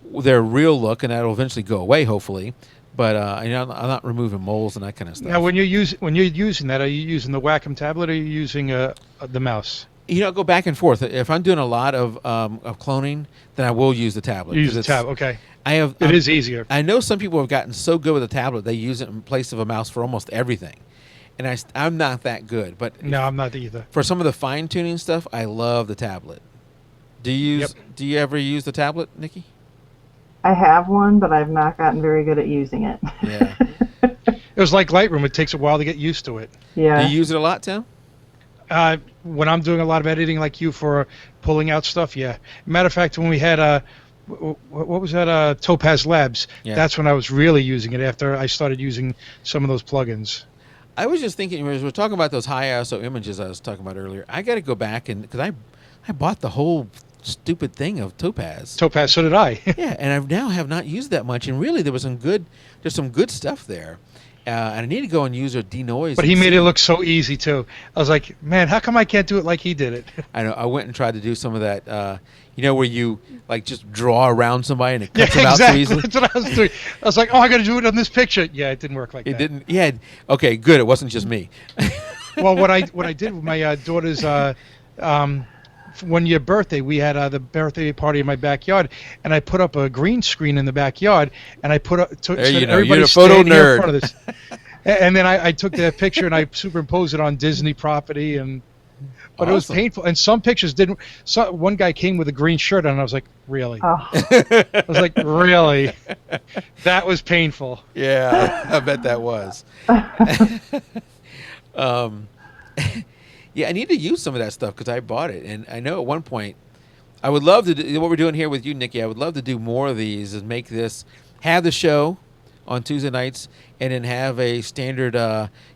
Speaker 2: their real look, and that'll eventually go away, hopefully. But I'm not removing moles and that kind of stuff.
Speaker 1: Now, when you're using that, are you using the Wacom tablet or are you using the mouse?
Speaker 2: Go back and forth. If I'm doing a lot of cloning, then I will use the tablet.
Speaker 1: You use the tab, okay.
Speaker 2: It
Speaker 1: is easier.
Speaker 2: I know some people have gotten so good with the tablet they use it in place of a mouse for almost everything. And I'm not that good, but
Speaker 1: no, I'm not either.
Speaker 2: For some of the fine tuning stuff, I love the tablet. Do you ever use the tablet, Nikki?
Speaker 3: I have one, but I've not gotten very good at using it.
Speaker 2: Yeah.
Speaker 1: It was like Lightroom. It takes a while to get used to it.
Speaker 3: Yeah.
Speaker 2: Do you use it a lot, Tim?
Speaker 1: When I'm doing a lot of editing like you for pulling out stuff, yeah. Matter of fact, when we had what was that? Topaz Labs. Yeah. That's when I was really using it after I started using some of those plugins.
Speaker 2: I was just thinking, as we're talking about those high ISO images I was talking about earlier, I got to go back because I bought the whole stupid thing of Topaz.
Speaker 1: Topaz, so did I.
Speaker 2: Yeah, and I now have not used that much, and really there's some good stuff there. And I need to go and use a denoise.
Speaker 1: But he made it look so easy too. I was like, man, how come I can't do it like he did it?
Speaker 2: I know. I went and tried to do some of that. Where you like just draw around somebody and it cuts them out so easily.
Speaker 1: That's what I was doing. I was like, oh, I got to do it on this picture. Yeah, it didn't work like that.
Speaker 2: It didn't. Yeah. Okay. Good. It wasn't just me.
Speaker 1: Well, what I did with my daughter's 1 year birthday, we had the birthday party in my backyard, and I put up a green screen in the backyard, and I put up so
Speaker 2: There you
Speaker 1: that
Speaker 2: know, you're
Speaker 1: everybody's
Speaker 2: a photo
Speaker 1: standing in
Speaker 2: nerd.
Speaker 1: front of this. And then I took that picture and I superimposed it on Disney property, and but it was
Speaker 2: Awesome.
Speaker 1: painful. And some pictures didn't. So one guy came with a green shirt on, and I was like, really?
Speaker 3: Oh,
Speaker 1: I was like, really? That was painful.
Speaker 2: Yeah, I bet that was. um, yeah, I need to use some of that stuff because I bought it, and I know at one point I would love to do what we're doing here with you, Nikki. I would love to do more of these and make this have the show on Tuesday nights, and then have a standard,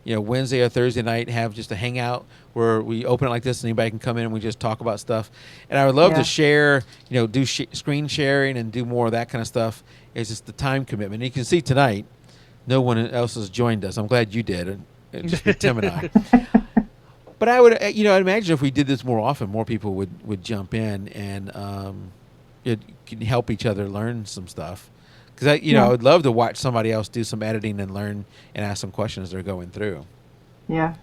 Speaker 2: Wednesday or Thursday night have just a hangout where we open it like this, and anybody can come in and we just talk about stuff. And I would love
Speaker 3: Yeah.
Speaker 2: to share, do screen sharing and do more of that kind of stuff. It's just the time commitment. And you can see tonight, no one else has joined us. I'm glad you did, and just with Tim and I. But I would, I'd imagine if we did this more often, more people would jump in, and it can help each other learn some stuff. Because I would love to watch somebody else do some editing and learn and ask some questions they're going through.
Speaker 3: yeah,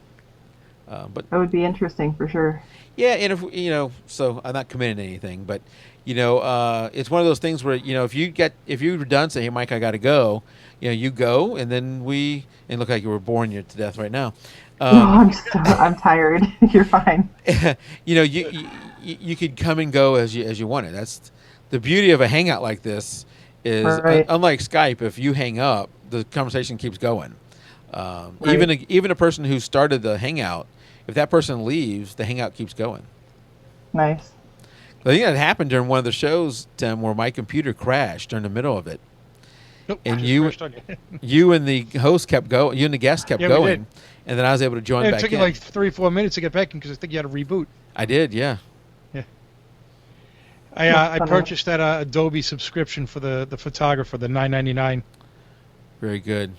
Speaker 2: But
Speaker 3: that would be interesting for sure.
Speaker 2: yeah, and if so I'm not committing to anything, but it's one of those things where if you're done, say, hey Mike, I got to go. You go, and then and look like you were boring you to death right now.
Speaker 3: No, I'm tired. You're fine.
Speaker 2: You could come and go as you wanted. That's the beauty of a hangout like this. Is
Speaker 3: Right.
Speaker 2: unlike Skype, if you hang up, the conversation keeps going.
Speaker 3: Right.
Speaker 2: Even a person who started the hangout, if that person leaves, the hangout keeps going.
Speaker 3: Nice.
Speaker 2: I think that happened during one of the shows, Tim, where my computer crashed during the middle of it,
Speaker 1: Nope,
Speaker 2: and
Speaker 1: just
Speaker 2: you
Speaker 1: crashed on you.
Speaker 2: you and the host kept going, you and the guest kept
Speaker 1: Yeah, we
Speaker 2: going,
Speaker 1: did.
Speaker 2: and then I was able to join
Speaker 1: It
Speaker 2: back
Speaker 1: took
Speaker 2: in.
Speaker 1: you like 3-4 minutes to get back in because I think you had to reboot.
Speaker 2: I did, yeah.
Speaker 1: I
Speaker 3: funny.
Speaker 1: purchased that Adobe subscription for the photographer, the $9.99.
Speaker 2: Very good.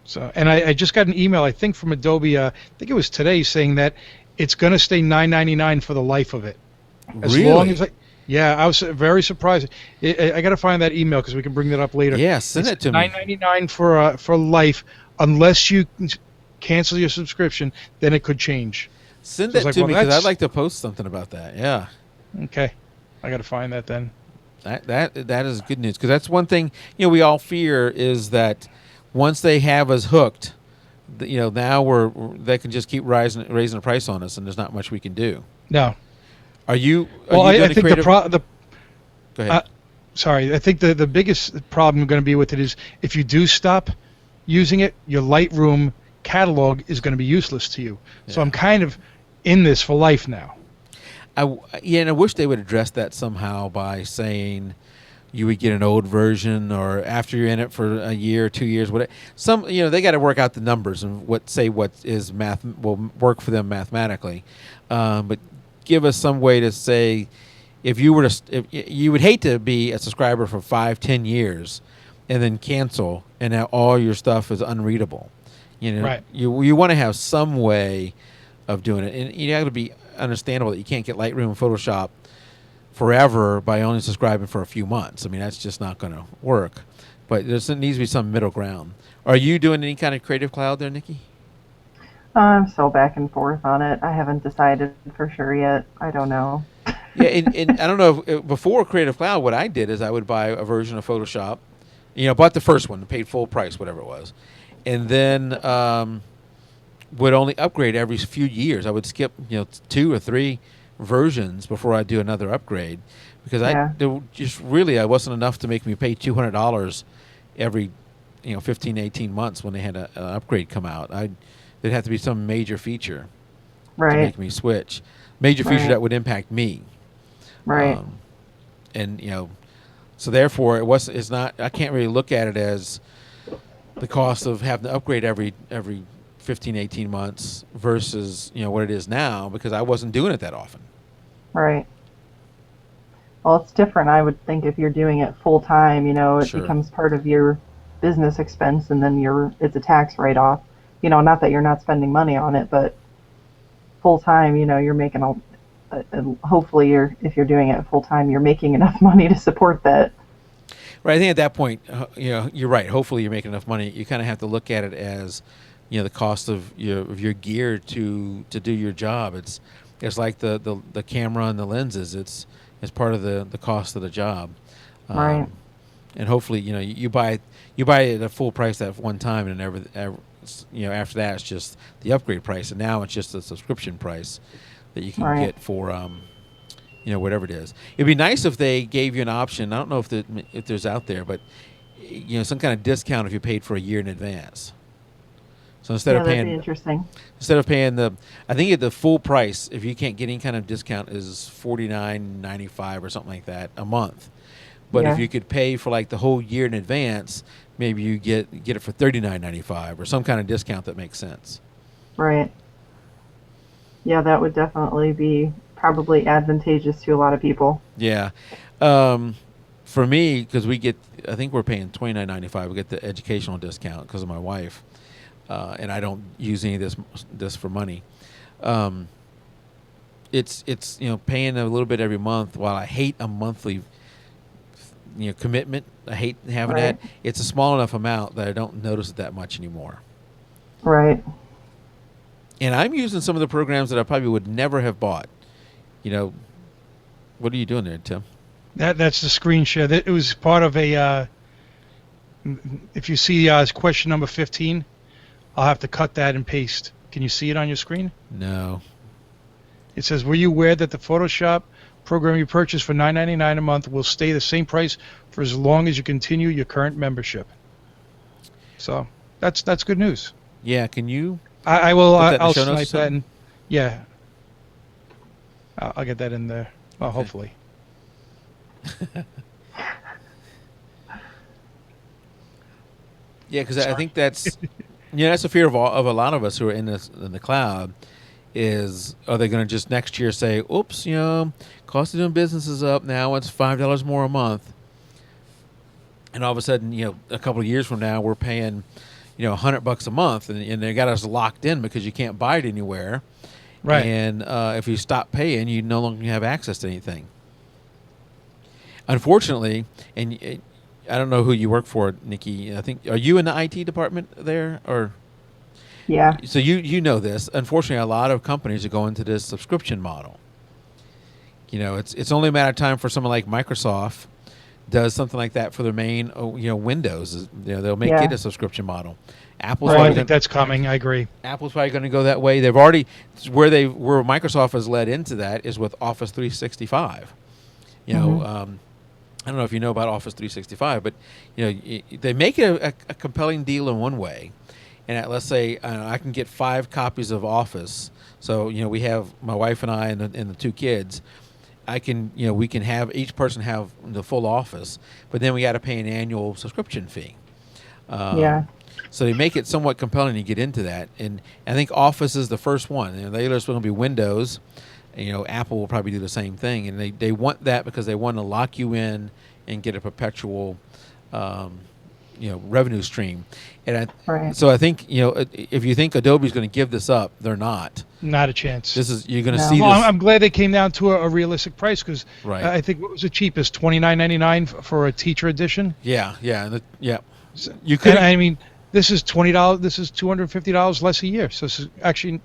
Speaker 1: So, and I just got an email, I think from Adobe, I think it was today, saying that it's going to stay $9.99 for the life of it. As
Speaker 2: Really?
Speaker 1: long as I was very surprised. I got to find that email because we can bring that up later.
Speaker 2: Yeah, send it to me.
Speaker 1: $9.99 for life, unless you cancel your subscription, then it could change.
Speaker 2: Send
Speaker 1: So
Speaker 2: that
Speaker 1: it's like,
Speaker 2: to
Speaker 1: well,
Speaker 2: me because
Speaker 1: that's-
Speaker 2: I'd like to post something about that. Yeah.
Speaker 1: Okay, I got to find that then.
Speaker 2: That is good news because that's one thing we all fear is that once they have us hooked, now they can just keep raising the price on us, and there's not much we can do.
Speaker 1: No.
Speaker 2: Are you?
Speaker 1: Well,
Speaker 2: doing
Speaker 1: I think
Speaker 2: creative?
Speaker 1: the
Speaker 2: Go ahead.
Speaker 1: sorry, I think the biggest problem going to be with it is if you do stop using it, your Lightroom catalog is going to be useless to you. So
Speaker 2: Yeah.
Speaker 1: I'm kind of in this for life now.
Speaker 2: And I wish they would address that somehow by saying you would get an old version, or after you're in it for a year, 2 years, whatever. They got to work out the numbers and what is math will work for them mathematically, but give us some way to say if you would hate to be a subscriber for 5-10 years and then cancel, and now all your stuff is unreadable.
Speaker 1: Right.
Speaker 2: You want to have some way of doing it, and you have to be understandable that you can't get Lightroom and Photoshop forever by only subscribing for a few months. I mean, that's just not going to work. But there needs to be some middle ground. Are you doing any kind of Creative Cloud there, Nikki?
Speaker 3: I'm so back and forth on it. I haven't decided for sure yet. I don't know.
Speaker 2: Yeah, and I don't know if before Creative Cloud, what I did is I would buy a version of Photoshop. Bought the first one, paid full price, whatever it was, and then would only upgrade every few years. I would skip 2 or 3 versions before I do another upgrade because
Speaker 3: Yeah.
Speaker 2: I wasn't enough to make me pay $200 every 15, 18 months when they had an upgrade come out. There'd have to be some major feature to
Speaker 3: Right.
Speaker 2: make me switch. Major feature
Speaker 3: Right.
Speaker 2: that would impact me.
Speaker 3: Right.
Speaker 2: And so therefore it's not, I can't really look at it as the cost of having to upgrade every 15, 18 months versus what it is now, because I wasn't doing it that often.
Speaker 3: Right. Well, it's different. I would think if you're doing it full time, it
Speaker 2: Sure.
Speaker 3: becomes part of your business expense, and then it's a tax write-off. Not that you're not spending money on it, but full time, you're making hopefully if you're doing it full time, you're making enough money to support that.
Speaker 2: Right. I think at that point, you're right. Hopefully you're making enough money. You kind of have to look at it as the cost of your gear to do your job. It's like the camera and the lenses. It's part of the cost of the job.
Speaker 3: Right.
Speaker 2: And hopefully, you buy it at a full price at one time, and after that it's just the upgrade price, and now it's just a subscription price that you can
Speaker 3: Right.
Speaker 2: get for whatever it is. It'd be nice if they gave you an option. I don't know if there's out there, but some kind of discount if you paid for a year in advance. So
Speaker 3: Yeah, that'd be interesting.
Speaker 2: instead of paying I think at the full price, if you can't get any kind of discount, is $49.95 or something like that a month. But
Speaker 3: Yeah.
Speaker 2: if you could pay for like the whole year in advance, maybe you get it for $39.95 or some kind of discount that makes sense.
Speaker 3: Right. Yeah, that would definitely be probably advantageous to a lot of people.
Speaker 2: Yeah. For me, because I think we're paying $29.95. We get the educational discount because of my wife, and I don't use any of this for money. It's paying a little bit every month. While I hate a monthly commitment, I hate having
Speaker 3: Right.
Speaker 2: that. It's a small enough amount that I don't notice it that much anymore.
Speaker 3: Right.
Speaker 2: And I'm using some of the programs that I probably would never have bought. What are you doing there, Tim?
Speaker 1: That's the screen share. It was part of a. If you see question number 15, I'll have to cut that and paste. Can you see it on your screen?
Speaker 2: No.
Speaker 1: It says, "Were you aware that the Photoshop program you purchased for $9.99 a month will stay the same price for as long as you continue your current membership?" So that's good news.
Speaker 2: Yeah, can you?
Speaker 1: I will.
Speaker 2: Put that in the
Speaker 1: I'll
Speaker 2: show notes or
Speaker 1: snipe that
Speaker 2: something?
Speaker 1: and yeah, I'll get that in there. Well, hopefully.
Speaker 2: Yeah, because I think that's that's a fear of a lot of us who are in the cloud. Are they going to just next year say, "Oops, cost of doing business is up now. It's $5 more a month," and all of a sudden, a couple of years from now, we're paying, $100 a month, and they got us locked in because you can't buy it anywhere.
Speaker 1: Right.
Speaker 2: And if you stop paying, you no longer have access to anything. Unfortunately, and I don't know who you work for, Nikki. I think, are you in the IT department there, or?
Speaker 3: Yeah.
Speaker 2: So you know this. Unfortunately, a lot of companies are going to this subscription model. It's only a matter of time for someone like Microsoft does something like that for their main Windows. They'll make
Speaker 3: Yeah.
Speaker 2: it a subscription model. Apple's
Speaker 1: Well, I
Speaker 2: probably
Speaker 1: think that's coming. I agree.
Speaker 2: Apple's probably going to go that way. They've already where Microsoft has led into that is with Office 365. I don't know if you know about Office 365, but they make it a compelling deal in one way. And let's say I can get 5 copies of Office. So we have my wife and I and the 2 kids. We can have each person have the full Office, but then we got to pay an annual subscription fee.
Speaker 3: Yeah.
Speaker 2: So they make it somewhat compelling to get into that, and I think Office is the first one. Later it's going to be Windows. Apple will probably do the same thing, and they want that because they want to lock you in and get a perpetual, revenue stream. And
Speaker 3: Right.
Speaker 2: so I think if you think Adobe's going to give this up, they're not.
Speaker 1: Not a chance.
Speaker 2: You're going to
Speaker 3: No.
Speaker 2: see
Speaker 1: Well,
Speaker 2: this.
Speaker 1: I'm glad they came down to a realistic price because
Speaker 2: Right.
Speaker 1: I think what was the cheapest? $29.99 for a teacher edition.
Speaker 2: Yeah. You
Speaker 1: And
Speaker 2: could.
Speaker 1: I mean, this is $20. This is $250 less a year. So this is actually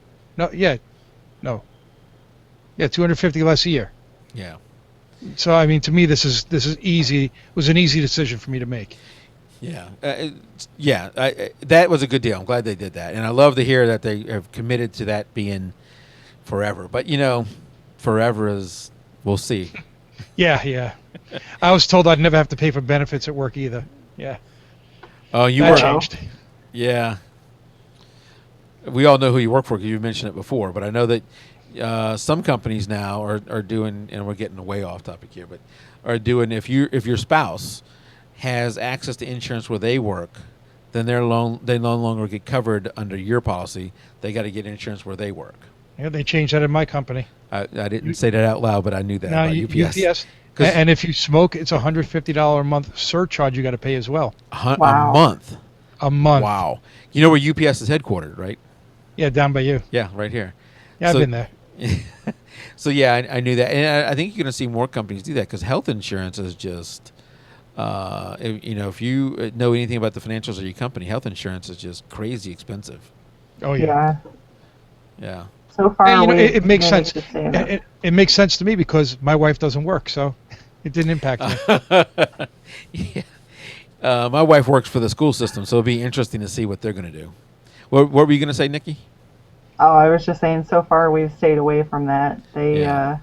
Speaker 1: yeah, $250 less a year.
Speaker 2: Yeah.
Speaker 1: So I mean, to me, this is easy. It was an easy decision for me to make.
Speaker 2: Yeah, that was a good deal. I'm glad they did that, and I love to hear that they have committed to that being forever. But forever is, we'll see.
Speaker 1: Yeah. I was told I'd never have to pay for benefits at work either. Yeah,
Speaker 2: Oh, you
Speaker 1: that
Speaker 2: work?
Speaker 1: changed.
Speaker 2: Yeah, we all know who you work for because you mentioned it before. But I know that some companies now are doing, and we're getting way off topic here, but are doing if your spouse has access to insurance where they work, then they no longer get covered under your policy. They got to get insurance where they work.
Speaker 1: Yeah, they changed that in my company.
Speaker 2: I didn't say that out loud, but I knew that
Speaker 1: Now
Speaker 2: about UPS.
Speaker 1: UPS.
Speaker 2: 'Cause-
Speaker 1: And if you smoke, it's a $150 a month surcharge you got to pay as well.
Speaker 3: Wow.
Speaker 2: A month.
Speaker 1: A month.
Speaker 2: Wow. You know where UPS is headquartered, right?
Speaker 1: Yeah, down by you.
Speaker 2: Yeah, right here.
Speaker 1: Yeah,
Speaker 2: So-
Speaker 1: I've been there.
Speaker 2: So yeah, I knew that, and I think you're going to see more companies do that because health insurance is just, if you know anything about the financials of your company, health insurance is just crazy expensive.
Speaker 1: Oh yeah.
Speaker 3: Yeah.
Speaker 2: Yeah.
Speaker 3: So
Speaker 1: And
Speaker 3: far, we've
Speaker 1: it makes sense.
Speaker 3: managed to stay in it.
Speaker 1: It makes sense to me because my wife doesn't work, so it didn't impact me.
Speaker 2: Yeah. My wife works for the school system, so it'll be interesting to see what they're going to do. What were you going to say, Nikki?
Speaker 3: Oh, I was just saying, so far we've stayed away from that.
Speaker 2: Yeah.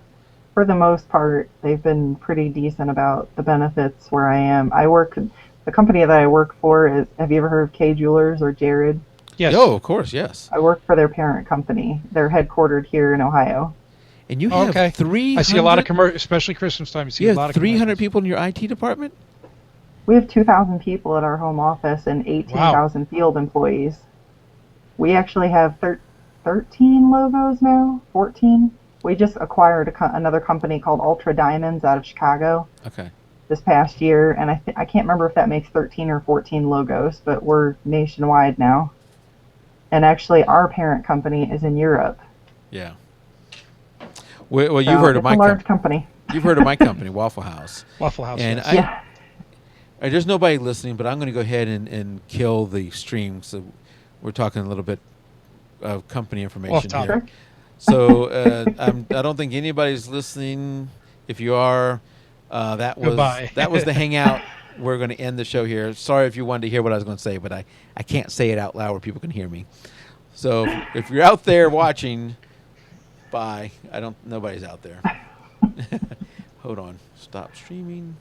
Speaker 3: For the most part, they've been pretty decent about the benefits where I am. The company that I work for is, have you ever heard of K Jewelers or Jared?
Speaker 1: Yes.
Speaker 2: Oh, of course, yes.
Speaker 3: I work for their parent company. They're headquartered here in Ohio.
Speaker 2: And you
Speaker 1: Oh,
Speaker 2: have
Speaker 1: okay. I see a lot of
Speaker 2: 300.
Speaker 1: commercial, especially Christmas time. You see
Speaker 2: You
Speaker 1: a
Speaker 2: have
Speaker 1: lot of
Speaker 2: 300
Speaker 1: commercials.
Speaker 2: people in your IT department.
Speaker 3: We have 2,000 people at our home office and
Speaker 1: Wow.
Speaker 3: 18,000 field employees. We actually have 13 logos now, 14. We just acquired another company called Ultra Diamonds out of Chicago
Speaker 2: Okay.
Speaker 3: this past year, and I can't remember if that makes 13 or 14 logos, but we're nationwide now. And actually, our parent company is in Europe,
Speaker 2: Yeah. Well, you've
Speaker 3: so
Speaker 2: heard of
Speaker 3: it's a
Speaker 2: my
Speaker 3: large
Speaker 2: company.
Speaker 3: company.
Speaker 2: You've heard of my company, Waffle House.
Speaker 1: Waffle House,
Speaker 2: And
Speaker 1: yes.
Speaker 3: Yeah.
Speaker 2: there's nobody listening, but I'm going to go ahead and kill the stream. So we're talking a little bit of company information
Speaker 1: Off
Speaker 2: here.
Speaker 1: topic.
Speaker 3: Sure.
Speaker 2: So I don't think anybody's listening. If you are,
Speaker 1: Goodbye.
Speaker 2: that was the hangout. We're going to end the show here. Sorry if you wanted to hear what I was going to say, but I can't say it out loud where people can hear me. So if you're out there watching, bye. Nobody's out there. Hold on. Stop streaming.